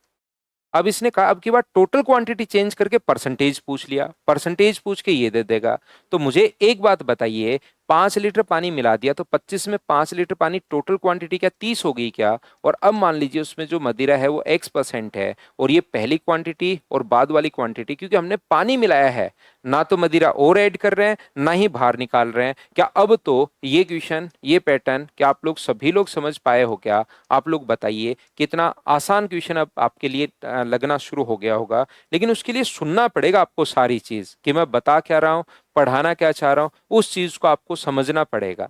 अब इसने कहा अब की बार टोटल क्वांटिटी चेंज करके परसेंटेज पूछ लिया, परसेंटेज पूछ के ये दे देगा। तो मुझे एक बात बताइए, 5 लीटर पानी मिला दिया तो 25 में 5 लीटर पानी, टोटल क्वांटिटी क्या 30 हो गई क्या? और अब मान लीजिए उसमें जो मदिरा है वो X% है, और ये पहली क्वांटिटी और बाद वाली क्वांटिटी, क्योंकि हमने पानी मिलाया है, ना तो मदिरा और ऐड कर रहे हैं ना ही बाहर निकाल रहे हैं। क्या अब तो ये क्वेश्चन, ये पैटर्न क्या आप लोग सभी लोग समझ पाए हो क्या? आप लोग बताइए, कितना आसान क्वेश्चन अब आपके लिए लगना शुरू हो गया होगा। लेकिन उसके लिए सुनना पड़ेगा आपको सारी चीज, कि मैं बता क्या रहा हूं, पढ़ाना क्या चाह रहा हूं, उस चीज को आपको समझना पड़ेगा।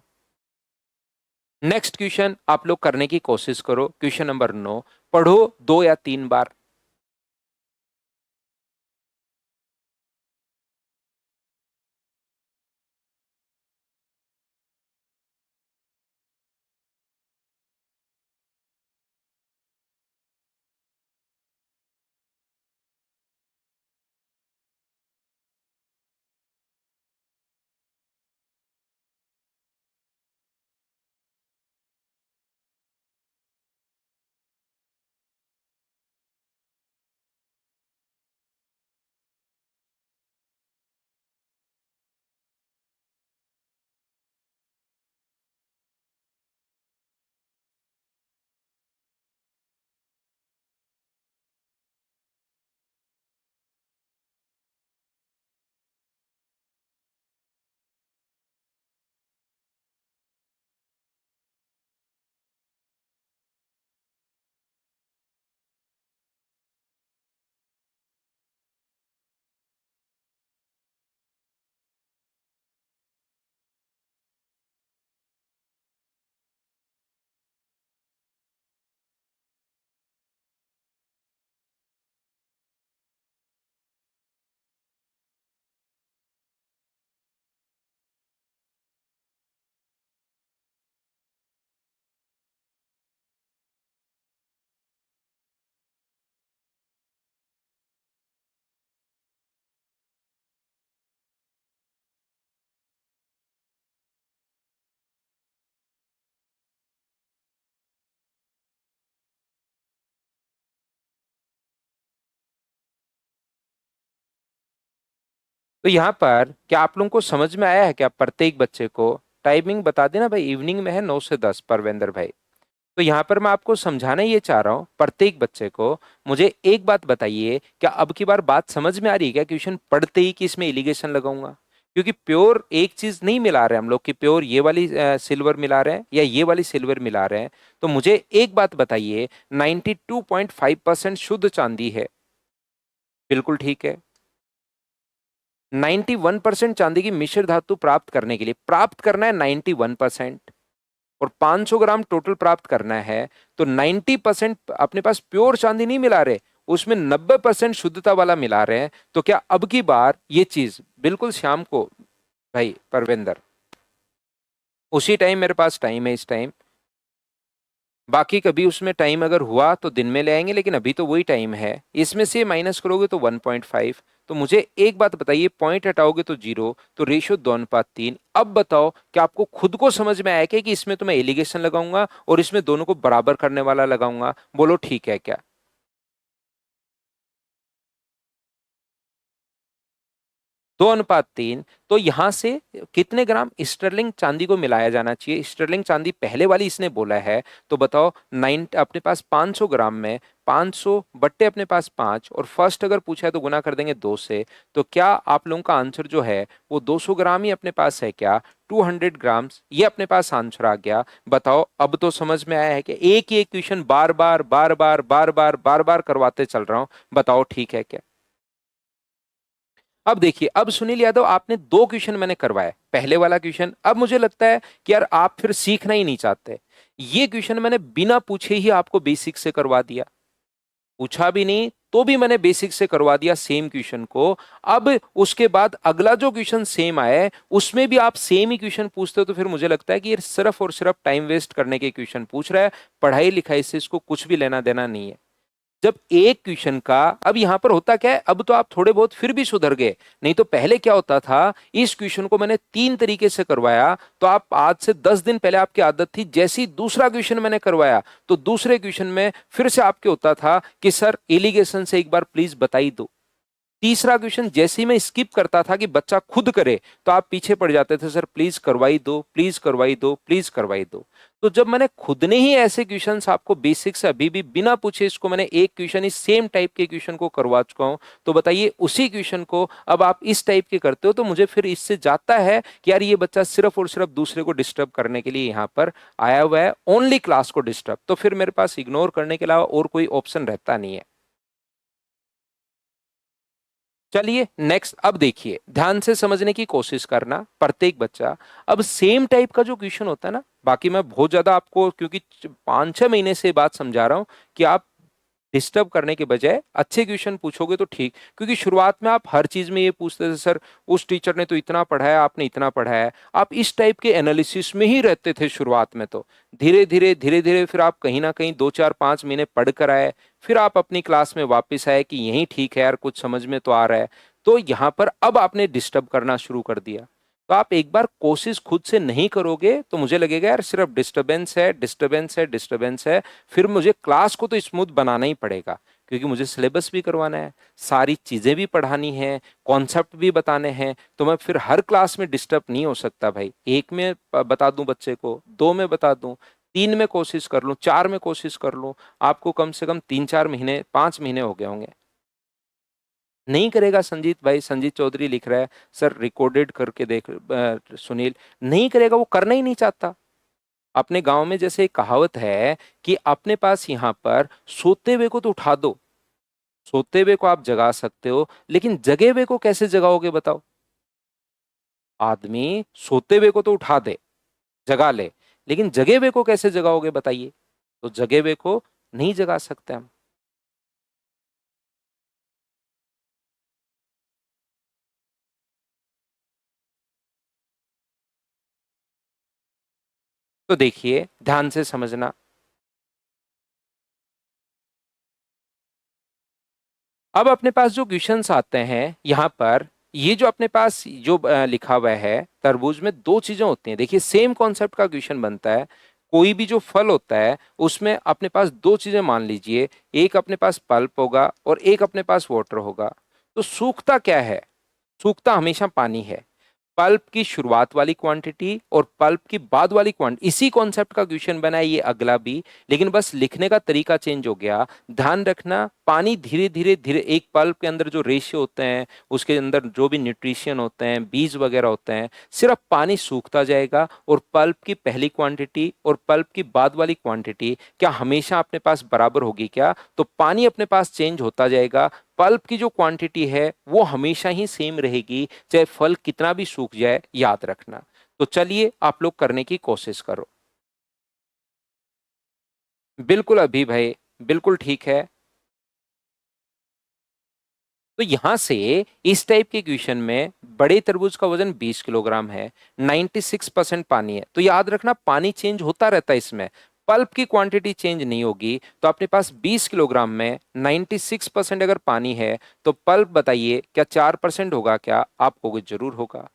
नेक्स्ट क्वेश्चन आप लोग करने की कोशिश करो, क्वेश्चन नंबर 9। पढ़ो 2 या 3 बार। तो यहाँ पर क्या आप लोगों को समझ में आया है? क्या प्रत्येक बच्चे को टाइमिंग बता देना भाई, इवनिंग में है 9 से 10, परवेंद्र भाई। तो यहाँ पर मैं आपको समझाना ये चाह रहा हूँ प्रत्येक बच्चे को। मुझे एक बात बताइए, क्या अब की बार बात समझ में आ रही है क्या? क्वेश्चन पढ़ते ही कि इसमें एलिगेशन लगाऊंगा, क्योंकि प्योर एक चीज नहीं मिला रहे हम लोग कि प्योर ये वाली सिल्वर मिला रहे हैं या ये वाली सिल्वर मिला रहे हैं। तो मुझे एक बात बताइए, 92.5% शुद्ध चांदी है, बिल्कुल ठीक है। 91% चांदी की मिश्र धातु प्राप्त करने के लिए प्राप्त करना है 91%, और 500 ग्राम टोटल प्राप्त करना है। तो 90% अपने पास प्योर चांदी नहीं मिला रहे, उसमें 90% शुद्धता वाला मिला रहे हैं। तो क्या अब की बार ये चीज बिल्कुल शाम को भाई परवेंदर, उसी टाइम मेरे पास टाइम है इस टाइम, बाकी कभी उसमें टाइम अगर हुआ तो दिन में ले आएंगे, लेकिन अभी तो वही टाइम है। इसमें से माइनस करोगे तो 1.5। तो मुझे एक बात बताइए, पॉइंट हटाओगे तो 0, तो रेशियो 2:3। अब बताओ कि आपको खुद को समझ में आया क्या कि इसमें तो मैं एलिगेशन लगाऊंगा और इसमें दोनों को बराबर करने वाला लगाऊंगा? बोलो ठीक है क्या? 2:3। तो यहां से कितने ग्राम स्टर्लिंग चांदी को मिलाया जाना चाहिए? स्टर्लिंग चांदी पहले वाली इसने बोला है, तो बताओ 9 अपने पास 500 ग्राम में 500 बट्टे अपने पास 5, और फर्स्ट अगर पूछा है तो गुना कर देंगे 2 से। तो क्या आप लोगों का आंसर जो है वो 200 ग्राम ही अपने पास है क्या? 200 ग्राम्स ये अपने पास आंसर आ गया। बताओ अब तो समझ में आया है कि एक ही एक क्वेश्चन बार बार बार बार बार बार बार बार करवाते चल रहा हूं? बताओ ठीक है क्या? अब देखिए, अब सुनील यादव आपने दो क्वेश्चन मैंने करवाए, पहले वाला क्वेश्चन, अब मुझे लगता है कि यार आप फिर सीखना ही नहीं चाहते। ये क्वेश्चन मैंने बिना पूछे ही आपको बेसिक से करवा दिया, पूछा भी नहीं तो भी मैंने बेसिक से करवा दिया सेम क्वेश्चन को। अब उसके बाद अगला जो क्वेश्चन सेम आए उसमें भी आप सेम ही क्वेश्चन पूछते हो, तो फिर मुझे लगता है कि ये सिर्फ और सिर्फ टाइम वेस्ट करने के क्वेश्चन पूछ रहा है, पढ़ाई लिखाई से इसको कुछ भी लेना देना नहीं है। जब एक क्वेश्चन का, अब यहां पर होता क्या है, अब तो आप थोड़े बहुत फिर भी सुधर गए, नहीं तो पहले क्या होता था, इस क्वेश्चन को मैंने 3 तरीके से करवाया, तो आप आज से 10 दिन पहले आपकी आदत थी, जैसे ही दूसरा क्वेश्चन मैंने करवाया तो दूसरे क्वेश्चन में फिर से आपके होता था कि सर एलिगेशन से एक बार प्लीज बताई दो। तीसरा क्वेश्चन जैसे ही मैं स्किप करता था कि बच्चा खुद करे, तो आप पीछे पड़ जाते थे, सर प्लीज करवाई दो, प्लीज करवाई दो, प्लीज करवाई दो। तो जब मैंने खुद ने ही ऐसे क्वेश्चंस आपको बेसिक से अभी भी बिना पूछे, इसको मैंने एक क्वेश्चन इस सेम टाइप के क्वेश्चन को करवा चुका हूं, तो बताइए उसी क्वेश्चन को अब आप इस टाइप के करते हो, तो मुझे फिर इससे जाता है कि यार ये बच्चा सिर्फ और सिर्फ दूसरे को डिस्टर्ब करने के लिए यहाँ पर आया हुआ है, ओनली क्लास को डिस्टर्ब। तो फिर मेरे पास इग्नोर करने के अलावा और कोई ऑप्शन रहता नहीं है। चलिए नेक्स्ट, अब देखिए ध्यान से समझने की कोशिश करना प्रत्येक बच्चा। अब सेम टाइप का जो क्वेश्चन होता है ना, बाकी मैं बहुत ज्यादा आपको क्योंकि 5-6 महीने से बात समझा रहा हूं कि आप डिस्टर्ब करने के बजाय अच्छे क्वेश्चन पूछोगे तो ठीक, क्योंकि शुरुआत में आप हर चीज में ये पूछते थे, सर उस टीचर ने तो इतना पढ़ाया, आपने इतना पढ़ाया, आप इस टाइप के एनालिसिस में ही रहते थे शुरुआत में। तो धीरे धीरे धीरे धीरे फिर आप कहीं ना कहीं 2-4-5 महीने पढ़ कर आए, फिर आप अपनी क्लास में वापस आए कि यही ठीक है यार, कुछ समझ में तो आ रहा है। तो यहाँ पर अब आपने डिस्टर्ब करना शुरू कर दिया। तो आप एक बार कोशिश खुद से नहीं करोगे तो मुझे लगेगा यार सिर्फ डिस्टरबेंस है, डिस्टरबेंस है, डिस्टरबेंस है। फिर मुझे क्लास को तो स्मूथ बनाना ही पड़ेगा, क्योंकि मुझे सिलेबस भी करवाना है, सारी चीजें भी पढ़ानी है, कॉन्सेप्ट भी बताने हैं। तो मैं फिर हर क्लास में डिस्टर्ब नहीं हो सकता भाई। एक में बता दूं बच्चे को, दो में बता दूं, 3 में कोशिश कर लूं, 4 में कोशिश कर लूं, आपको कम से कम 3-4 महीने, 5 महीने हो गए होंगे। नहीं करेगा संजीत भाई, संजीत चौधरी लिख रहा है, सर रिकॉर्डेड करके देख सुनील, नहीं करेगा, वो करना ही नहीं चाहता। अपने गांव में जैसे एक कहावत है कि अपने पास यहाँ पर सोते हुए को तो उठा दो, सोते हुए को आप जगा सकते हो, लेकिन जगे हुए को कैसे जगाओगे बताओ? आदमी सोते हुए को तो उठा दे, जगा ले, लेकिन जगे हुए को कैसे जगाओगे बताइए? तो जगे हुए को नहीं जगा सकते हम। तो देखिए ध्यान से समझना, अब अपने पास जो क्वेश्चंस आते हैं यहाँ पर, ये जो अपने पास जो लिखा हुआ है, तरबूज में दो चीजें होती हैं। देखिए सेम कॉन्सेप्ट का क्वेश्चन बनता है, कोई भी जो फल होता है उसमें अपने पास दो चीजें मान लीजिए, एक अपने पास पल्प होगा और एक अपने पास वाटर होगा। तो सूखता क्या है? सूखता हमेशा पानी है। पल्प की शुरुआत वाली क्वांटिटी और पल्प की बाद वाली क्वांटिटी, इसी कॉन्सेप्ट का क्वेश्चन बना है ये अगला भी, लेकिन बस लिखने का तरीका चेंज हो गया। ध्यान रखना, पानी धीरे धीरे धीरे, एक पल्प के अंदर जो रेशियो होते हैं, उसके अंदर जो भी न्यूट्रिशन होते हैं, बीज वगैरह होते हैं, सिर्फ पानी सूखता जाएगा। और पल्प की पहली क्वांटिटी और पल्प की बाद वाली क्वांटिटी क्या हमेशा अपने पास बराबर होगी क्या? तो पानी अपने पास चेंज होता जाएगा, पल्प की जो क्वांटिटी है वो हमेशा ही सेम रहेगी, चाहे फल कितना भी सूख जाए, याद रखना। तो चलिए आप लोग करने की कोशिश करो। बिल्कुल अभी भाई, बिल्कुल ठीक है। तो यहां से इस टाइप के क्वेश्चन में बड़े तरबूज का वजन 20 किलोग्राम है, 96% पानी है, तो याद रखना पानी चेंज होता रहता है इसमें, पल्प की क्वांटिटी चेंज नहीं होगी। तो अपने पास 20 किलोग्राम में 96% अगर पानी है, तो पल्प बताइए क्या 4% होगा क्या? आप कहोगे जरूर होगा।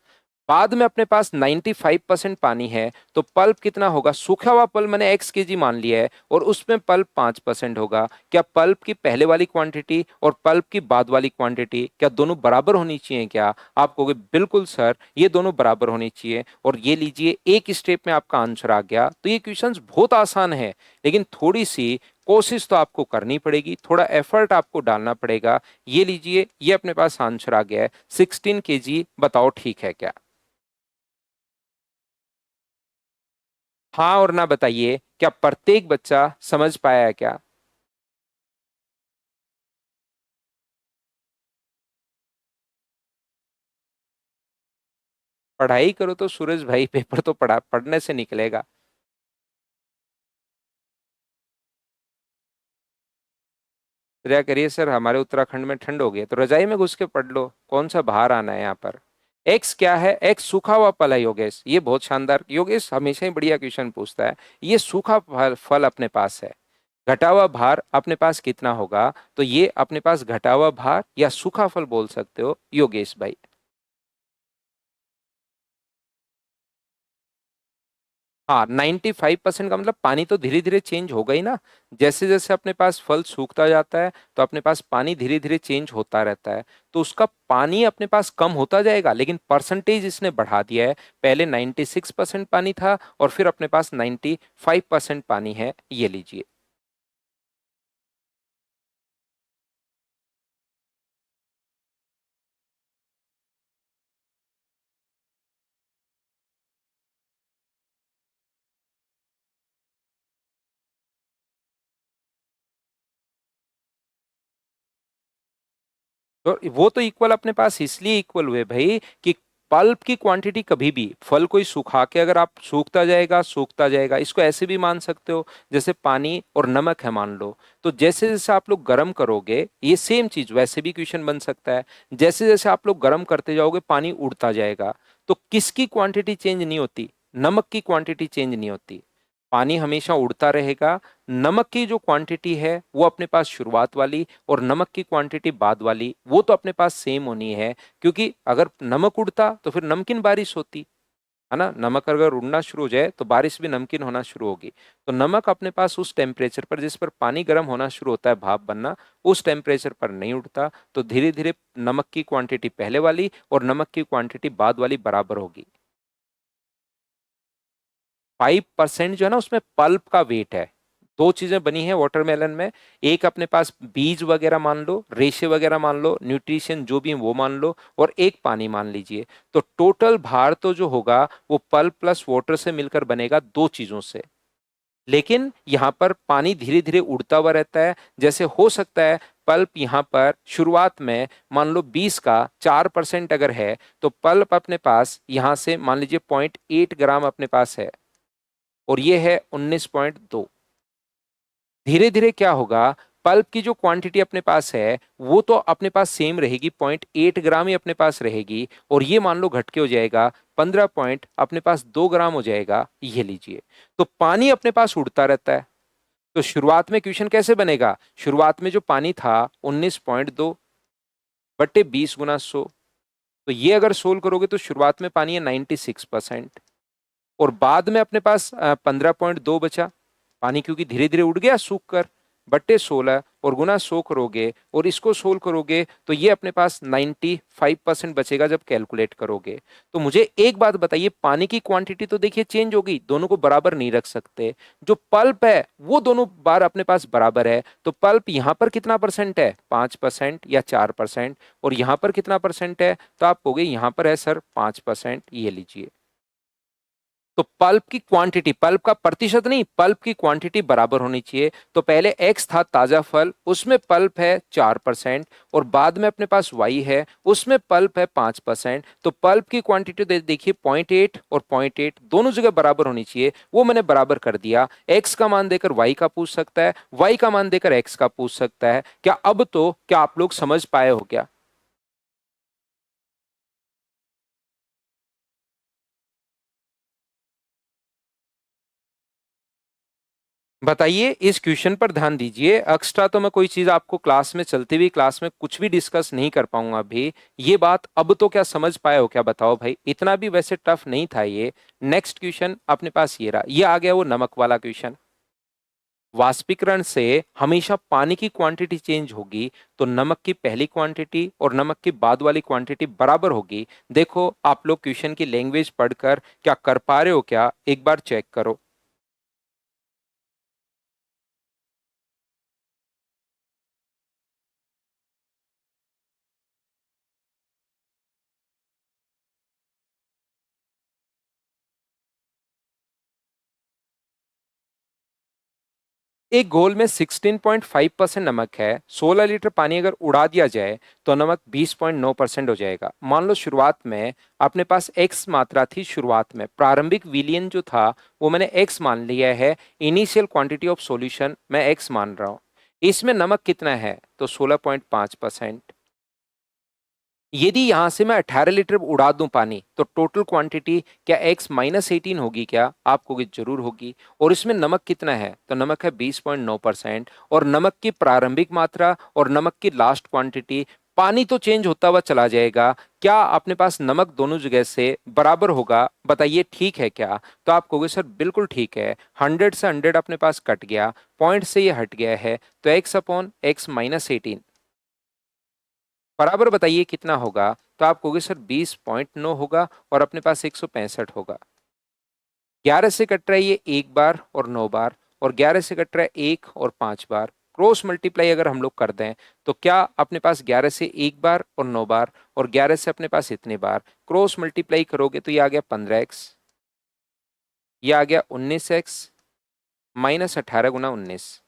बाद में अपने पास 95% पानी है, तो पल्प कितना होगा? सूखा हुआ पल्प मैंने x केजी मान लिया है, और उसमें पल्प 5% होगा। क्या पल्प की पहले वाली क्वांटिटी और पल्प की बाद वाली क्वांटिटी क्या दोनों बराबर होनी चाहिए क्या? आप कहोगे बिल्कुल सर, ये दोनों बराबर होनी चाहिए। और ये लीजिए, एक स्टेप में आपका आंसर आ गया। तो ये क्वेश्चंस बहुत आसान है, लेकिन थोड़ी सी कोशिश तो आपको करनी पड़ेगी, थोड़ा एफर्ट आपको डालना पड़ेगा। ये लीजिए, ये अपने पास आंसर आ गया है 16 kg। बताओ ठीक है क्या? हाँ और ना बताइए, क्या प्रत्येक बच्चा समझ पाया है क्या? पढ़ाई करो तो सूरज भाई, पेपर तो पढ़ने से निकलेगा। क्या करिए सर, हमारे उत्तराखंड में ठंड हो गई है, तो रजाई में घुस के पढ़ लो, कौन सा बाहर आना है यहाँ पर। एक्स क्या है? एक्स सूखा हुआ फल है योगेश, ये बहुत शानदार, योगेश हमेशा ही बढ़िया क्वेश्चन पूछता है। ये सूखा फल फल अपने पास है। घटा हुआ भार अपने पास कितना होगा? तो ये अपने पास घटा हुआ भार या सूखा फल बोल सकते हो योगेश भाई। हाँ, 95% का मतलब पानी तो धीरे धीरे चेंज होगा ही ना। जैसे जैसे अपने पास फल सूखता जाता है, तो अपने पास पानी धीरे धीरे चेंज होता रहता है, तो उसका पानी अपने पास कम होता जाएगा, लेकिन परसेंटेज इसने बढ़ा दिया है। पहले 96% पानी था, और फिर अपने पास 95% पानी है, ये लीजिए। तो वो तो इक्वल अपने पास इसलिए इक्वल हुए भाई कि पल्प की क्वांटिटी कभी भी, फल कोई सुखा के अगर आप सूखता जाएगा, इसको ऐसे भी मान सकते हो जैसे पानी और नमक है मान लो। तो जैसे जैसे आप लोग गर्म करोगे, ये सेम चीज वैसे भी क्वेश्चन बन सकता है, जैसे जैसे आप लोग गर्म करते जाओगे पानी उड़ता जाएगा। तो किसकी क्वांटिटी चेंज नहीं होती? नमक की क्वांटिटी चेंज नहीं होती, पानी हमेशा उड़ता रहेगा। नमक की जो क्वांटिटी है वो अपने पास शुरुआत वाली, और नमक की क्वांटिटी बाद वाली, वो तो अपने पास सेम होनी है। क्योंकि अगर नमक उड़ता तो फिर नमकीन बारिश होती है ना। नमक अगर उड़ना शुरू हो जाए तो बारिश भी नमकीन होना शुरू होगी। तो नमक अपने पास उस टेम्परेचर पर जिस पर पानी गर्म होना शुरू होता है, भाप बनना, उस टेम्परेचर पर नहीं उड़ता। तो धीरे धीरे नमक की क्वांटिटी पहले वाली और नमक की क्वांटिटी बाद वाली बराबर होगी। 5% जो है ना, उसमें पल्प का वेट है। दो चीजें बनी है वाटरमेलन में, एक अपने पास बीज वगैरह मान लो, रेशे वगैरह मान लो, न्यूट्रिशन जो भी है वो मान लो, और एक पानी मान लीजिए। तो टोटल भार तो जो होगा वो पल्प प्लस वाटर से मिलकर बनेगा, दो चीजों से। लेकिन यहाँ पर पानी धीरे धीरे उड़ता हुआ रहता है। जैसे हो सकता है पल्प यहाँ पर शुरुआत में मान लो 20 का 4% अगर है, तो पल्प अपने पास यहाँ से मान लीजिए 0.8 ग्राम अपने पास है, और ये है 19.2। धीरे धीरे क्या होगा, पल्प की जो क्वांटिटी अपने पास है वो तो अपने पास सेम रहेगी, 0.8 ग्राम ही अपने पास रहेगी, और ये मान लो घट के हो जाएगा 15 पॉइंट अपने पास 2 ग्राम हो जाएगा, ये लीजिए। तो पानी अपने पास उड़ता रहता है। तो शुरुआत में क्वेश्चन कैसे बनेगा? शुरुआत में जो पानी था 19.2 बट्टे 20 × 100, तो ये अगर सोल्व करोगे तो शुरुआत में पानी है 96%, और बाद में अपने पास 15.2 बचा पानी, क्योंकि धीरे धीरे उड़ गया सूख कर। बट्टे 16 और गुना 100 करोगे और इसको सोल्व करोगे तो ये अपने पास 95% बचेगा जब कैलकुलेट करोगे। तो मुझे एक बात बताइए, पानी की क्वांटिटी तो देखिए चेंज होगी, दोनों को बराबर नहीं रख सकते। जो पल्प है वो दोनों बार अपने पास बराबर है, तो पल्प यहां पर कितना परसेंट है, 5% या 4%, और यहां पर कितना परसेंट है, तो आप कहोगे यहां पर है सर 5%, ये लीजिए। तो पल्प की क्वांटिटी, पल्प का प्रतिशत नहीं, पल्प की क्वांटिटी बराबर होनी चाहिए। तो पहले एक्स था ताजा फल, उसमें पल्प है 4%, और बाद में अपने पास वाई है, उसमें पल्प है 5%। तो पल्प की क्वांटिटी देखिए 0.8 और 0.8 दोनों जगह बराबर होनी चाहिए, वो मैंने बराबर कर दिया। एक्स का मान देकर वाई का पूछ सकता है, वाई का मान देकर एक्स का पूछ सकता है। क्या अब तो क्या आप लोग समझ पाए हो क्या? बताइए, इस क्वेश्चन पर ध्यान दीजिए। एक्स्ट्रा तो मैं कोई चीज आपको क्लास में, चलती हुई क्लास में कुछ भी डिस्कस नहीं कर पाऊंगा अभी। ये बात अब तो क्या समझ पाए हो क्या, बताओ भाई? इतना भी वैसे टफ नहीं था ये। नेक्स्ट क्वेश्चन अपने पास ये रहा, ये आ गया वो नमक वाला क्वेश्चन। वाष्पीकरण से हमेशा पानी की क्वांटिटी चेंज होगी, तो नमक की पहली क्वांटिटी और नमक की बाद वाली क्वांटिटी बराबर होगी। देखो आप लोग क्वेश्चन की लैंग्वेज पढ़कर क्या कर पा रहे हो क्या, एक बार चेक करो। एक घोल में 16.5% नमक है, 16 लीटर पानी अगर उड़ा दिया जाए तो नमक 20.9% हो जाएगा। मान लो शुरुआत में अपने पास x मात्रा थी, शुरुआत में प्रारंभिक विलयन जो था वो मैंने x मान लिया है। इनिशियल क्वांटिटी ऑफ सॉल्यूशन मैं x मान रहा हूं। इसमें नमक कितना है, तो 16.5%। यदि यहां से मैं 18 लीटर उड़ा दूं पानी, तो टोटल क्वांटिटी क्या x-18 होगी क्या? आपको कि जरूर होगी। और इसमें नमक कितना है, तो नमक है 20.9%। और नमक की प्रारंभिक मात्रा और नमक की लास्ट क्वांटिटी, पानी तो चेंज होता हुआ चला जाएगा, क्या अपने पास नमक दोनों जगह से बराबर होगा? बताइए ठीक है क्या? तो आप कहोगे सर बिल्कुल ठीक है, 100 से 100 अपने पास कट गया, पॉइंट से ये हट गया है, तो x/x-18 बराबर बताइए कितना होगा? तो आप कहोगे सर 20.9 होगा, और अपने पास 165 होगा। 11 से कट रहा है ये एक बार और 9 बार, और 11 से कट रहा है एक और 5 बार। क्रॉस मल्टीप्लाई अगर हम लोग कर दें तो क्या अपने पास 11 से एक बार और 9 बार, और 11 से अपने पास इतने बार क्रॉस मल्टीप्लाई करोगे तो ये आ गया 15x, ये आ गया 19x, -18 × 19।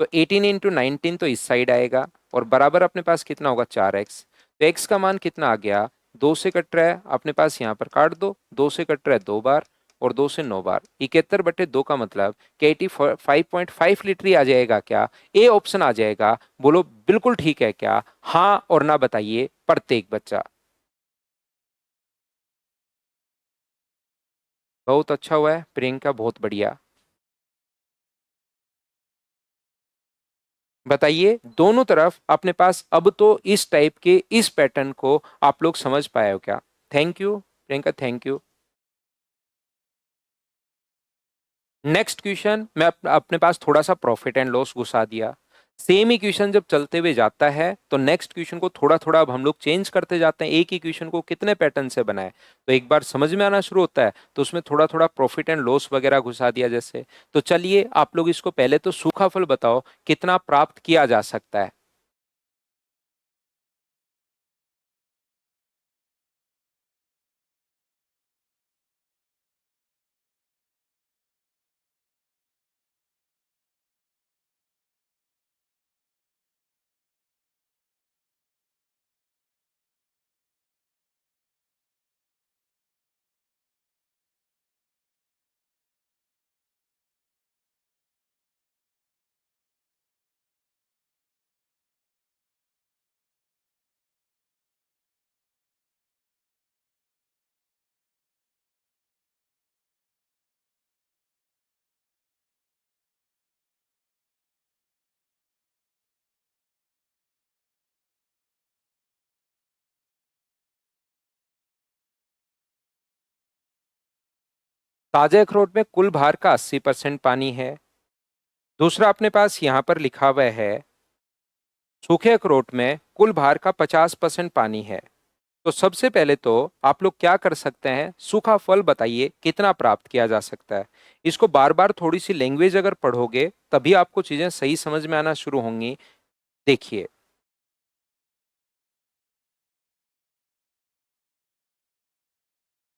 तो 18 × 19 तो इस साइड आएगा, और बराबर अपने पास कितना होगा, 4x। तो x का मान कितना आ गया, 2 से कट रहा है अपने पास, यहाँ पर काट दो, 2 से कट रहा है 2 बार, और 2 से 9 बार, 71/2 का मतलब कि 85.5 लीटर ही आ जाएगा क्या? ए ऑप्शन आ जाएगा। बोलो बिल्कुल ठीक है क्या, हाँ और ना बताइए प्रत्येक बच्चा। बहुत अच्छा हुआ है प्रियंका, बहुत बढ़िया। बताइए, दोनों तरफ अपने पास अब तो इस टाइप के इस पैटर्न को आप लोग समझ पाए हो क्या? Thank you Priyanka, thank you. Next question मैं अपने पास थोड़ा सा प्रॉफिट एंड लॉस घुसा दिया। सेम ही क्वेश्चन जब चलते हुए जाता है तो नेक्स्ट क्वेश्चन को थोड़ा थोड़ा अब हम लोग चेंज करते जाते हैं। एक ही क्वेश्चन को कितने पैटर्न से बनाए, तो एक बार समझ में आना शुरू होता है तो उसमें थोड़ा थोड़ा प्रॉफिट एंड लॉस वगैरह घुसा दिया जैसे। तो चलिए आप लोग इसको पहले तो सूखा फल बताओ कितना प्राप्त किया जा सकता है। ताजे अखरोट में कुल भार का 80% पानी है, दूसरा अपने पास यहां पर लिखा हुआ है सूखे अखरोट में कुल भार का 50% पानी है। तो सबसे पहले तो आप लोग क्या कर सकते हैं, सूखा फल बताइए कितना प्राप्त किया जा सकता है। इसको बार बार थोड़ी सी लैंग्वेज अगर पढ़ोगे तभी आपको चीजें सही समझ में आना शुरू होंगी। देखिए,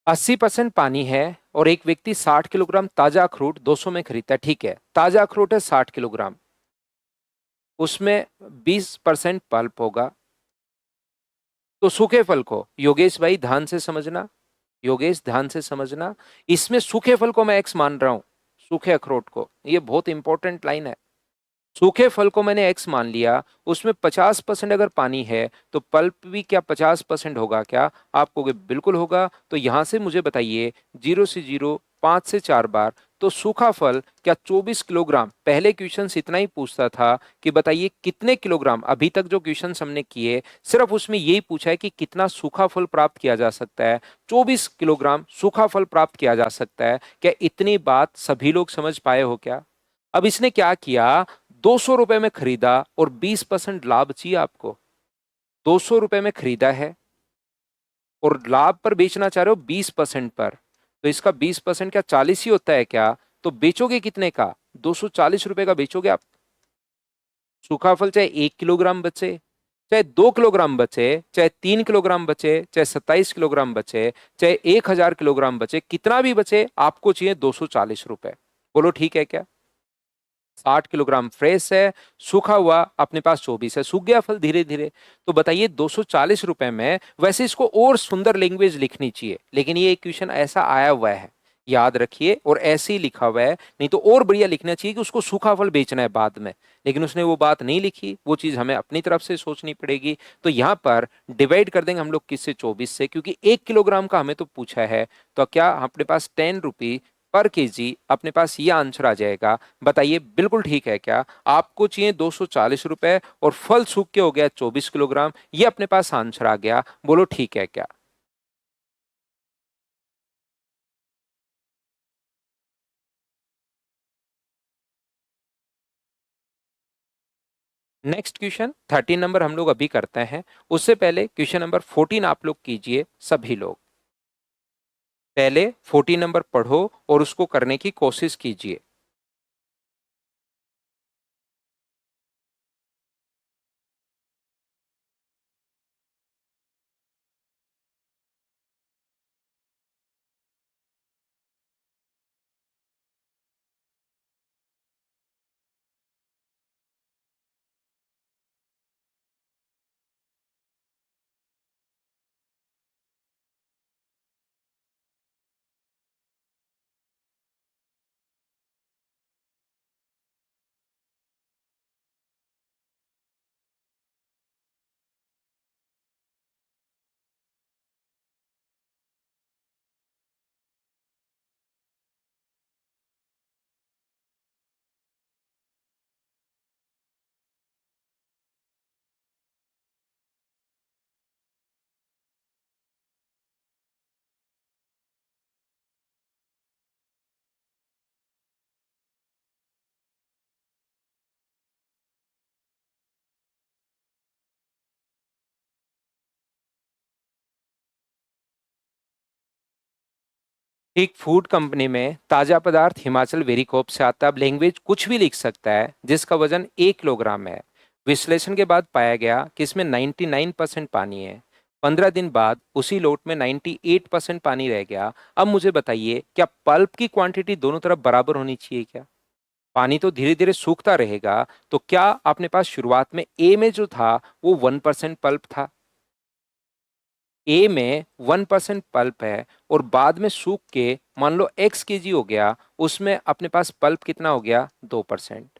80% पानी है और एक व्यक्ति 60 किलोग्राम ताजा अखरोट 200 में खरीदता है। ठीक है, ताजा अखरोट है 60 किलोग्राम, उसमें 20% पल्प होगा। तो सूखे फल को योगेश भाई ध्यान से समझना, योगेश ध्यान से समझना, इसमें सूखे फल को मैं एक्स मान रहा हूं, सूखे अखरोट को, ये बहुत इंपॉर्टेंट लाइन है। सूखे फल को मैंने एक्स मान लिया, उसमें 50% अगर पानी है तो पल्प भी क्या 50% होगा क्या? आप कहोगे बिल्कुल होगा। तो यहां से मुझे बताइए, 0 से 0, 5 से 4 बार, तो सूखा फल क्या 24 किलोग्राम? पहले क्वेश्चन इतना ही पूछता था कि बताइए कितने किलोग्राम, अभी तक जो क्वेश्चन हमने किए सिर्फ उसमें यही पूछा है कि कितना सूखा फल प्राप्त किया जा सकता है। 24 किलोग्राम सूखा फल प्राप्त किया जा सकता है। क्या इतनी बात सभी लोग समझ पाए हो क्या? अब इसने क्या किया, 200 रुपए में खरीदा और 20% लाभ चाहिए आपको। 200 रुपए में खरीदा है और लाभ पर बेचना चाह रहे हो 20% पर, तो इसका 20% क्या 40 ही होता है क्या? तो बेचोगे कितने का? 240 रुपए का बेचोगे आप। सूखा फल चाहे 1 किलोग्राम बचे, चाहे 2 किलोग्राम बचे, चाहे 3 किलोग्राम बचे, चाहे 27 किलोग्राम बचे, चाहे 1000 किलोग्राम बचे, कितना भी बचे आपको चाहिए 240 रुपए। बोलो ठीक है क्या? 60 किलोग्राम फ्रेश है, सूखा हुआ अपने पास 24 है, सूख गया फल धीरे धीरे। तो बताइए 240 रुपए में, वैसे इसको और सुंदर लैंग्वेज लिखनी चाहिए, लेकिन ये क्वेश्चन ऐसा आया हुआ है, याद रखिए, और ऐसे ही लिखा हुआ है। नहीं तो और बढ़िया लिखना चाहिए कि उसको सूखा फल बेचना है बाद में, लेकिन उसने वो बात नहीं लिखी, वो चीज हमें अपनी तरफ से सोचनी पड़ेगी। तो यहाँ पर डिवाइड कर देंगे हम लोग किससे, 24 से, क्योंकि 1 किलोग्राम का हमें तो पूछा है। तो क्या अपने पास 10 रुपी पर केजी अपने पास ये आंसर आ जाएगा। बताइए बिल्कुल ठीक है क्या? आपको चाहिए 240 रुपए और फल सूख के हो गया 24 किलोग्राम, ये अपने पास आंसर आ गया। बोलो ठीक है क्या? नेक्स्ट क्वेश्चन 13 नंबर हम लोग अभी करते हैं, उससे पहले क्वेश्चन नंबर 14 आप लोग कीजिए सभी लोग। पहले 14 नंबर पढ़ो और उसको करने की कोशिश कीजिए। एक फूड कंपनी में ताजा पदार्थ हिमाचल वेरिकोप से आता है। अब लैंग्वेज कुछ भी लिख सकता है, जिसका वजन 1 किलोग्राम है। विश्लेषण के बाद पाया गया कि इसमें 99% पानी है। 15 दिन बाद उसी लोट में 98% पानी रह गया। अब मुझे बताइए, क्या पल्प की क्वांटिटी दोनों तरफ बराबर होनी चाहिए क्या? पानी तो धीरे धीरे सूखता रहेगा, तो क्या आपने पास शुरुआत में ए में जो था वो 1% पल्प था? ए में 1% पल्प है और बाद में सूख के मान लो एक्स केजी हो गया, उसमें अपने पास पल्प कितना हो गया? 2%।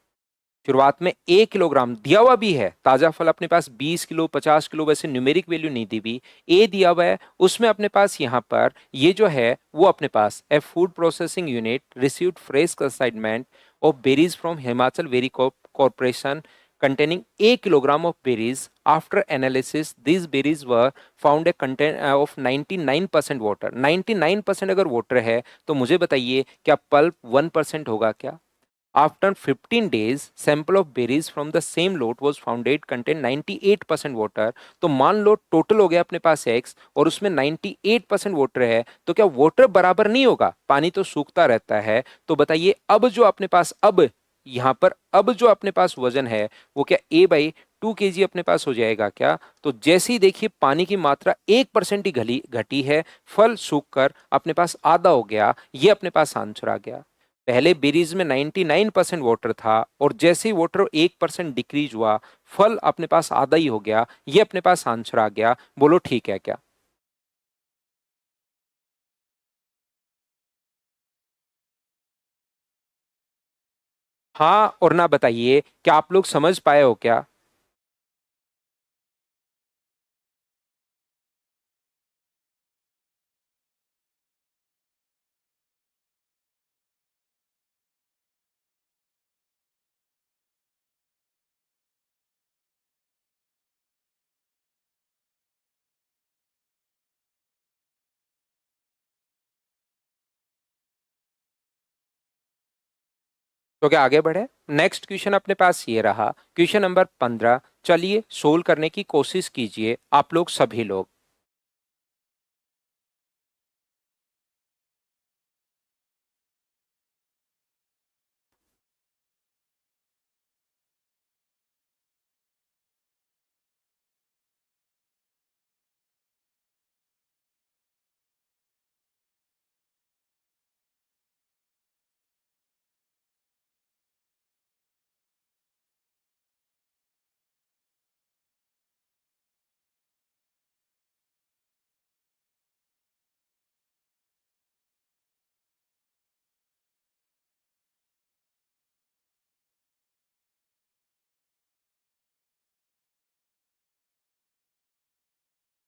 शुरुआत में 1 किलोग्राम दिया हुआ भी है, ताजा फल अपने पास 20 किलो 50 किलो, वैसे न्यूमेरिक वैल्यू नहीं दी हुई, ए दिया हुआ है, उसमें अपने पास यहाँ पर ये जो है वो अपने पास a food processing unit received fresh consignment of berries from Himachal very corporation containing a kilogram of berries. After analysis, these berries were found a content of 99% water. 99% अगर वाटर है तो मुझे बताइए क्या पल्प 1% होगा क्या? After 15 days sample of berries from the same lot was found it contain 98% water. तो मान लो टोटल हो गया अपने पास x और उसमें 98% वाटर है, तो क्या वाटर बराबर नहीं होगा? पानी तो सूखता रहता है। तो बताइए अब जो अपने पास अब यहां पर अब जो अपने पास वजन है वो क्या A/2 kg अपने पास हो जाएगा क्या? तो जैसे ही देखिए पानी की मात्रा 1% ही घटी है, फल सूख कर अपने पास आधा हो गया, ये अपने पास आंसर आ गया। पहले बेरीज में 99% वाटर था और जैसे ही वाटर 1% डिक्रीज हुआ, फल अपने पास आधा ही हो गया, ये अपने पास आंसर आ गया। बोलो ठीक है क्या? हाँ और ना बताइए, क्या आप लोग समझ पाए हो क्या? तो क्या आगे बढ़े? नेक्स्ट क्वेश्चन अपने पास ये रहा, क्वेश्चन नंबर 15। चलिए सोल्व करने की कोशिश कीजिए आप लोग सभी लोग।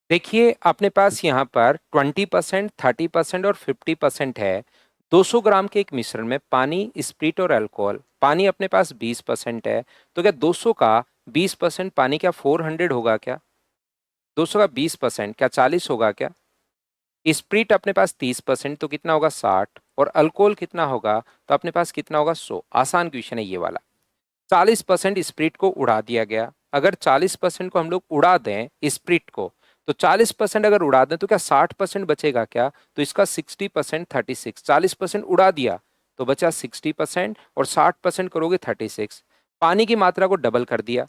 देखिए अपने पास यहाँ पर 20%, 30% और 50% है। 200 ग्राम के एक मिश्रण में पानी, स्प्रिट और अल्कोहल। पानी अपने पास 20% है, तो क्या 200 का 20% पानी क्या 400 होगा क्या? 200 का 20% क्या 40 होगा क्या? स्प्रिट अपने पास 30%, तो कितना होगा 60। और अल्कोहल कितना होगा? तो अपने पास कितना होगा 100। आसान क्वेश्चन है ये वाला। 40% स्प्रिट को उड़ा दिया गया। अगर 40% को हम लोग उड़ा दें स्प्रिट को, तो 40% अगर उड़ा दें तो क्या 60% बचेगा क्या? तो इसका 60% 36, 40% उड़ा दिया तो बचा 60% और 60% करोगे 36। पानी की मात्रा को डबल कर दिया,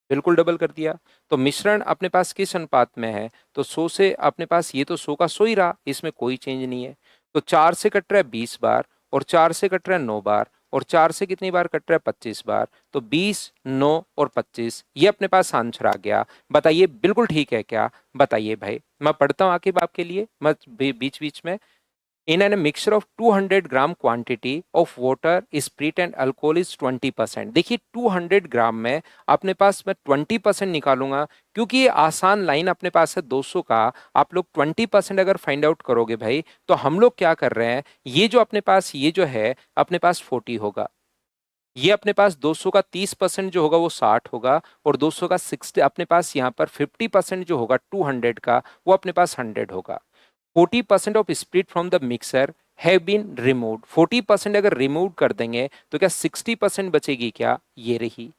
बिल्कुल डबल कर दिया। तो मिश्रण अपने पास किस अनुपात में है? तो 100 से अपने पास ये तो 100 का 100 ही रहा, इसमें कोई चेंज नहीं है। तो 4 से कट रहा है 20 बार, और 4 से कट रहा है 9 बार, और 4 से कितनी बार कट रहा है 25 बार। तो 20, 9 और 25, ये अपने पास आंसर आ गया। बताइए बिल्कुल ठीक है क्या? बताइए भाई, मैं पढ़ता हूँ आके आपके लिए, मैं बीच बीच में। In a mixture of 200 gram quantity of water, spirit and alcohol is 20%। देखिए 200 ग्राम में अपने पास मैं 20% निकालूंगा, क्योंकि ये आसान लाइन अपने पास है 200 का। आप लोग 20% अगर फाइंड आउट करोगे भाई, तो हम लोग क्या कर रहे हैं, ये जो अपने पास ये जो है अपने पास 40 होगा। ये अपने पास 200 का 30% जो होगा वो 60 होगा, और 200 का 60 अपने पास यहाँ पर 50% जो होगा 200 का वो अपने पास 100 होगा। 40% of spirit from the mixer have been removed. 40% अगर रिमूव कर देंगे तो क्या 60% बचेगी क्या? ये रही।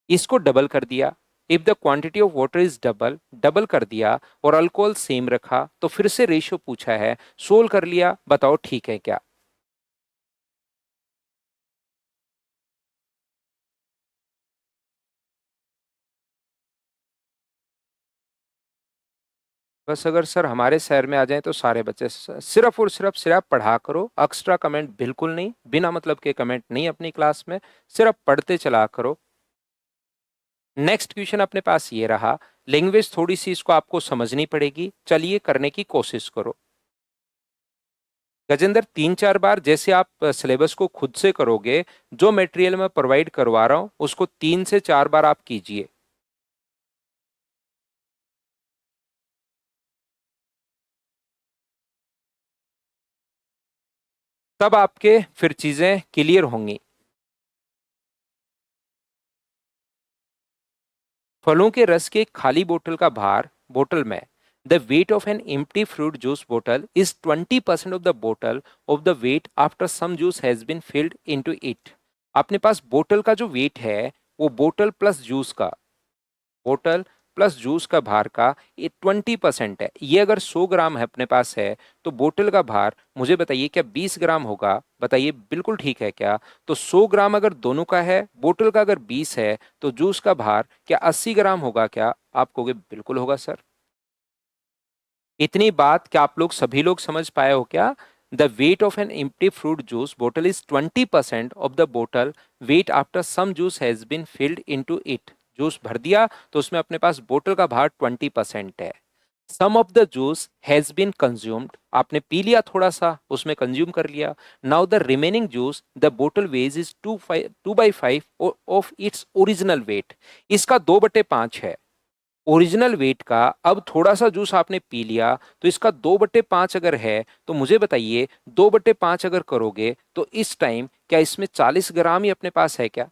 इसको डबल कर दिया। If the quantity of water is double, double कर दिया, और अल्कोहल सेम रखा, तो फिर से रेशियो पूछा है, सोल्व कर लिया। बताओ ठीक है क्या? बस अगर सर हमारे शहर में आ जाएं तो सारे बच्चे सिर्फ और सिर्फ पढ़ा करो, एक्स्ट्रा कमेंट बिल्कुल नहीं, बिना मतलब के कमेंट नहीं अपनी क्लास में, सिर्फ पढ़ते चला करो। नेक्स्ट क्वेश्चन अपने पास ये रहा। लैंग्वेज थोड़ी सी इसको आपको समझनी पड़ेगी, चलिए करने की कोशिश करो। गजेंद्र 3-4 बार जैसे आप सिलेबस को खुद से करोगे, जो मटेरियल मैं प्रोवाइड करवा रहा हूं उसको 3 से 4 बार आप कीजिए। तब आपके फिर चीजें क्लियर होंगी। फलों के रस के एक खाली बोतल का भार बोतल में, the weight of an empty fruit juice bottle is 20% of the bottle of the weight after some juice has been filled into it. अपने पास बोतल का जो वेट है वो बोतल प्लस जूस का, बोतल प्लस जूस का भार का ये 20% है। ये अगर 100 ग्राम है अपने पास है तो बोतल का भार मुझे बताइए क्या 20 ग्राम होगा? बताइए बिल्कुल ठीक है क्या? तो 100 ग्राम अगर दोनों का है, बोतल का अगर 20 है, तो जूस का भार क्या 80 ग्राम होगा क्या? आप कहोगे बिल्कुल होगा सर। इतनी बात क्या आप लोग सभी लोग समझ पाए हो क्या? The weight of an empty fruit juice bottle is 20% of the bottle weight after some juice has been filled into it. Juice भर दिया तो उसमें अपने पास बोतल का भार 20% है। Some of the juice has been consumed, आपने पी लिया थोड़ा सा, उसमें कंज्यूम कर लिया। Now the remaining juice the बोतल weighs is 2/5 of its original weight. इसका 2/5 है ओरिजिनल वेट का। अब थोड़ा सा जूस आपने पी लिया तो इसका 2/5 अगर है तो मुझे बताइए 2/5 अगर करोगे तो इस टाइम क्या इसमें 40 ग्राम ही अपने पास है क्या?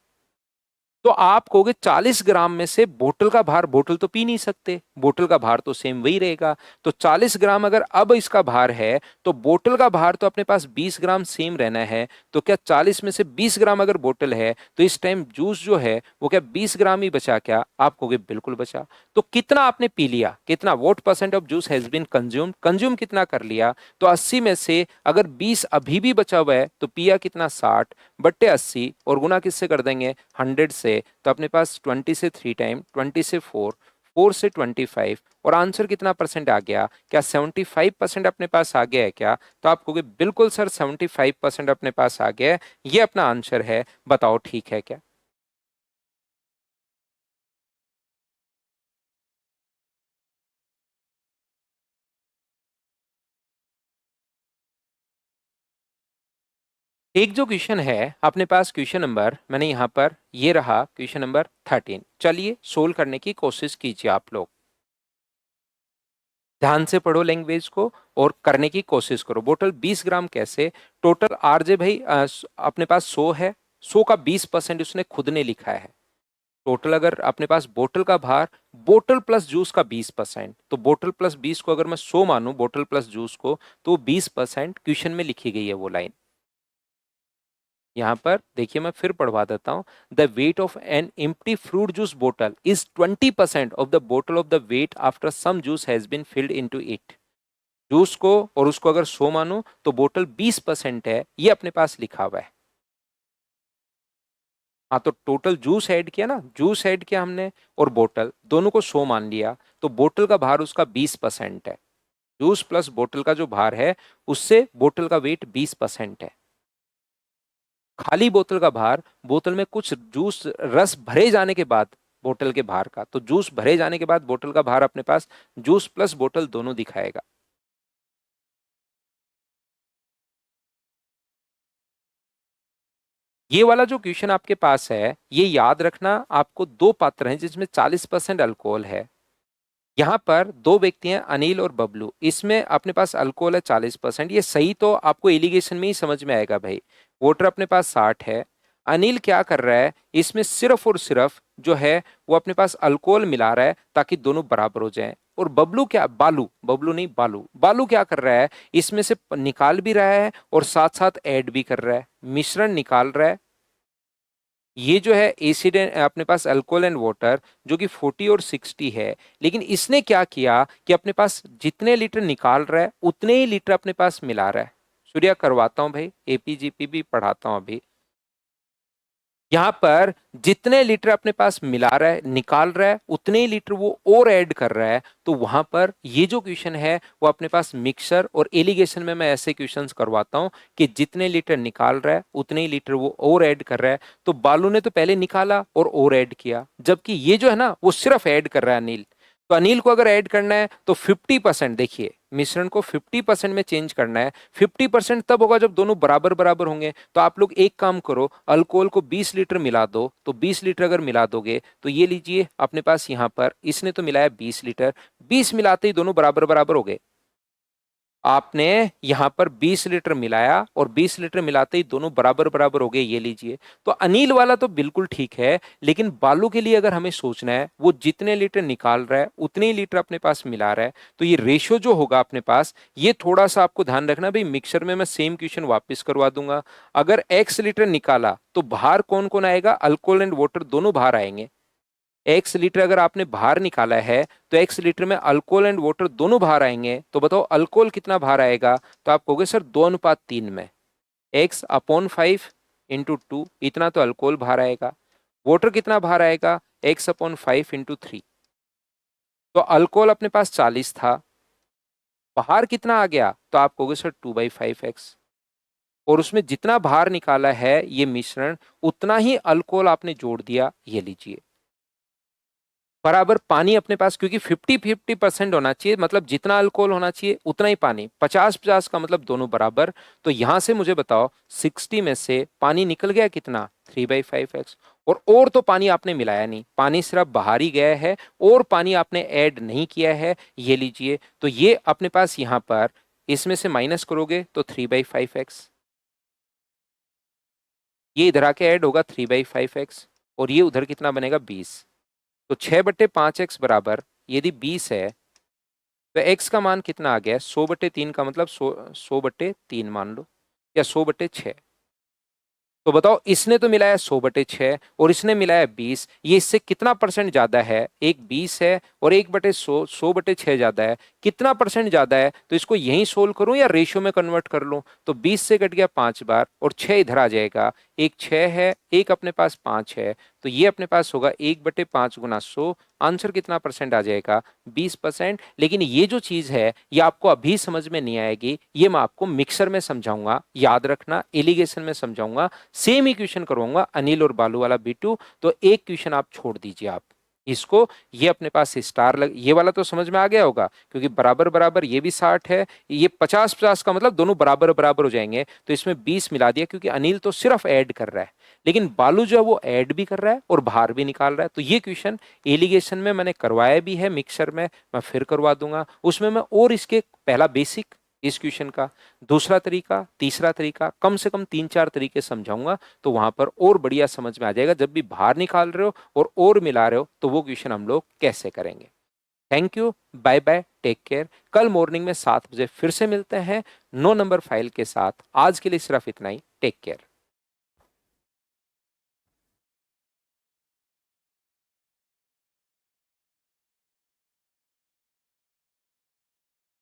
तो आप कहोगे 40 ग्राम में से बोतल का भार, बोतल तो पी नहीं सकते, बोतल का भार तो सेम वही रहेगा। तो 40 ग्राम अगर अब इसका भार है तो बोतल का भार तो अपने पास 20 ग्राम सेम रहना है। तो क्या 40 में से 20 ग्राम अगर बोतल है तो इस टाइम जूस जो है वो क्या 20 ग्राम ही बचा क्या? आप कहोगे बिल्कुल बचा। तो कितना आपने पी लिया, कितना what percent of juice has been consume, consume कितना कर लिया? तो 80 में से अगर 20 अभी भी बचा हुआ है तो पिया कितना 60/80 और गुना किससे कर देंगे 100 से। तो अपने पास 20 से 3 टाइम, 20 से 4, 4 से 25 और आंसर कितना परसेंट आ गया? क्या 75% अपने पास आ गया है क्या? तो आप कहोगे बिल्कुल सर 75% अपने पास आ गया है, ये अपना आंसर है। बताओ ठीक है क्या? एक जो क्वेश्चन है अपने पास, क्वेश्चन नंबर मैंने यहां पर ये रहा क्वेश्चन नंबर 13। चलिए सोल्व करने की कोशिश कीजिए आप लोग, ध्यान से पढ़ो लैंग्वेज को और करने की कोशिश करो। बोतल 20 ग्राम कैसे? टोटल आरजे भाई अपने पास 100 है, 100 का 20% उसने खुद ने लिखा है। टोटल अगर अपने पास बोतल का भार, बोतल प्लस जूस का 20%, तो बोतल प्लस 20 को अगर मैं 100 मानूं बोतल प्लस जूस को तो 20% क्वेश्चन में लिखी गई है वो लाइन। यहां पर देखिए मैं फिर पढ़वा देता हूं। The weight of an empty fruit juice bottle is 20% of the bottle of the weight after some juice has been filled into it. Juice को और उसको अगर 100 मानो तो बोतल 20% है, ये अपने पास लिखा हुआ है। हाँ तो टोटल जूस ऐड किया ना, जूस ऐड किया हमने और बोतल दोनों को 100 मान लिया तो बोतल का भार उसका 20% है। जूस प्लस बोतल का जो भार है उससे बोतल का वेट 20% है। खाली बोतल का भार, बोतल में कुछ जूस रस भरे जाने के बाद बोतल के भार का, तो जूस भरे जाने के बाद बोतल का भार अपने पास जूस प्लस बोतल दोनों दिखाएगा। ये वाला जो क्वेश्चन आपके पास है ये याद रखना, आपको दो पात्र हैं जिसमें 40% अल्कोहल है। यहाँ पर दो व्यक्ति हैं अनिल और बबलू, इसमें अपने पास अल्कोहल है 40%। ये सही तो आपको एलिगेशन में ही समझ में आएगा भाई। वोटर अपने पास 60 है। अनिल क्या कर रहा है, इसमें सिर्फ और सिर्फ जो है वो अपने पास अल्कोहल मिला रहा है ताकि दोनों बराबर हो जाएं। और बबलू क्या, बालू, बबलू नहीं बालू, बालू क्या कर रहा है, इसमें से निकाल भी रहा है और साथ साथ ऐड भी कर रहा है, मिश्रण निकाल रहा है। ये जो है एसिड अपने पास अल्कोहल एंड वाटर जो कि 40 और 60 है। लेकिन इसने क्या किया कि अपने पास जितने लीटर निकाल रहा है उतने ही लीटर अपने पास मिला रहा है। सूर्या करवाता हूं भाई, एपीजीपी भी पढ़ाता हूं अभी। यहाँ पर जितने लीटर अपने पास मिला रहा है निकाल रहा है उतने ही लीटर वो और ऐड कर रहा है। तो वहां पर ये जो क्वेश्चन है वो अपने पास मिक्सर और एलिगेशन में मैं ऐसे क्वेश्चंस करवाता हूं कि जितने लीटर निकाल रहा है उतने ही लीटर वो और ऐड कर रहा है। तो बालू ने तो पहले निकाला और ऐड किया, जबकि ये जो है ना वो सिर्फ ऐड कर रहा है अनिल। तो अनिल को अगर ऐड करना है तो 50%, देखिए मिश्रण को 50% में चेंज करना है। 50% तब होगा जब दोनों बराबर बराबर होंगे। तो आप लोग एक काम करो, अल्कोहल को 20 लीटर मिला दो, तो 20 लीटर अगर मिला दोगे तो ये लीजिए अपने पास यहाँ पर इसने तो मिलाया 20 लीटर, 20 मिलाते ही दोनों बराबर बराबर हो गए। आपने यहां पर 20 लीटर मिलाया और 20 लीटर मिलाते ही दोनों बराबर बराबर हो गए, ये लीजिए। तो अनिल वाला तो बिल्कुल ठीक है, लेकिन बालू के लिए अगर हमें सोचना है, वो जितने लीटर निकाल रहा है उतने ही लीटर अपने पास मिला रहा है, तो ये रेशियो जो होगा अपने पास, ये थोड़ा सा आपको ध्यान रखना भाई। मिक्सर में मैं सेम क्वेश्चन वापस करवा दूंगा। अगर एक्स लीटर निकाला तो बाहर कौन कौन आएगा, अल्कोहल एंड वाटर दोनों बाहर आएंगे। एक्स लीटर अगर आपने बाहर निकाला है तो एक्स लीटर में अल्कोहल एंड वाटर दोनों बाहर आएंगे। तो बताओ अल्कोहल कितना बाहर आएगा, तो आप कहोगे सर 2:3 में, x/5 × 2, इतना तो अल्कोहल बाहर आएगा। वाटर कितना बाहर आएगा, x/5 × 3। तो अल्कोहल अपने पास 40 था, बाहर कितना आ गया, तो आप कहोगे सर 2/5x। और उसमें जितना बाहर निकाला है ये मिश्रण, उतना ही अल्कोहल आपने जोड़ दिया, ये लीजिए। बराबर पानी अपने पास, क्योंकि 50-50% होना चाहिए, मतलब जितना अल्कोहल होना चाहिए उतना ही पानी। 50-50 का मतलब दोनों बराबर। तो यहां से मुझे बताओ 60 में से पानी निकल गया कितना, 3/5x। और तो पानी आपने मिलाया नहीं, पानी सिर्फ बाहर ही गया है, और पानी आपने ऐड नहीं किया है, ये लीजिए। तो ये अपने पास यहां पर इसमें से माइनस करोगे तो 3/5x, ये इधर आके ऐड होगा 3/5x, और ये उधर कितना बनेगा 20। तो 6/5x बराबर यदि 20 है, तो x का मान कितना आ गया, 100/3 का मतलब 100/3 मान लो, या 100/6। तो बताओ इसने तो मिलाया 100/6 और इसने मिलाया 20, ये इससे कितना परसेंट ज्यादा है, एक 20 है और 1/100, 100/6 ज्यादा है, कितना परसेंट ज्यादा है। तो इसको यहीं सोल्व करूं या रेशियो में कन्वर्ट कर लूं, तो 20 से कट गया 5 बार और 6 इधर आ जाएगा, एक 6 है, एक अपने पास 5 है, तो ये अपने पास होगा 1/5 × 100। आंसर कितना परसेंट आ जाएगा, 20%। लेकिन ये जो चीज है ये आपको अभी समझ में नहीं आएगी, ये मैं आपको मिक्सर में समझाऊंगा, याद रखना, एलिगेशन में समझाऊंगा। सेम ही क्वेश्चन करवाऊंगा अनिल और बालू वाला B2। तो एक क्वेश्चन आप छोड़ दीजिए, आप इसको, ये अपने पास स्टार लग, ये वाला तो समझ में आ गया होगा, क्योंकि बराबर बराबर ये भी 60 है, ये 50-50 का मतलब दोनों बराबर बराबर हो जाएंगे। तो इसमें 20 मिला दिया, क्योंकि अनिल तो सिर्फ ऐड कर रहा है, लेकिन बालू जो है वो ऐड भी कर रहा है और बाहर भी निकाल रहा है। तो ये क्वेश्चन एलिगेशन में मैंने करवाया भी है, मिक्सर में मैं फिर करवा दूंगा, उसमें मैं और इसके पहला बेसिक इस क्वेश्चन का, दूसरा तरीका, तीसरा तरीका, कम से कम 3-4 तरीके समझाऊंगा। तो वहां पर और बढ़िया समझ में आ जाएगा, जब भी बाहर निकाल रहे हो और मिला रहे हो तो वो क्वेश्चन हम लोग कैसे करेंगे। Thank you, bye bye, take care. कल मॉर्निंग में 7 बजे फिर से मिलते हैं 9 नंबर फाइल के साथ। आज के लिए सिर्फ इतना ही, टेक केयर।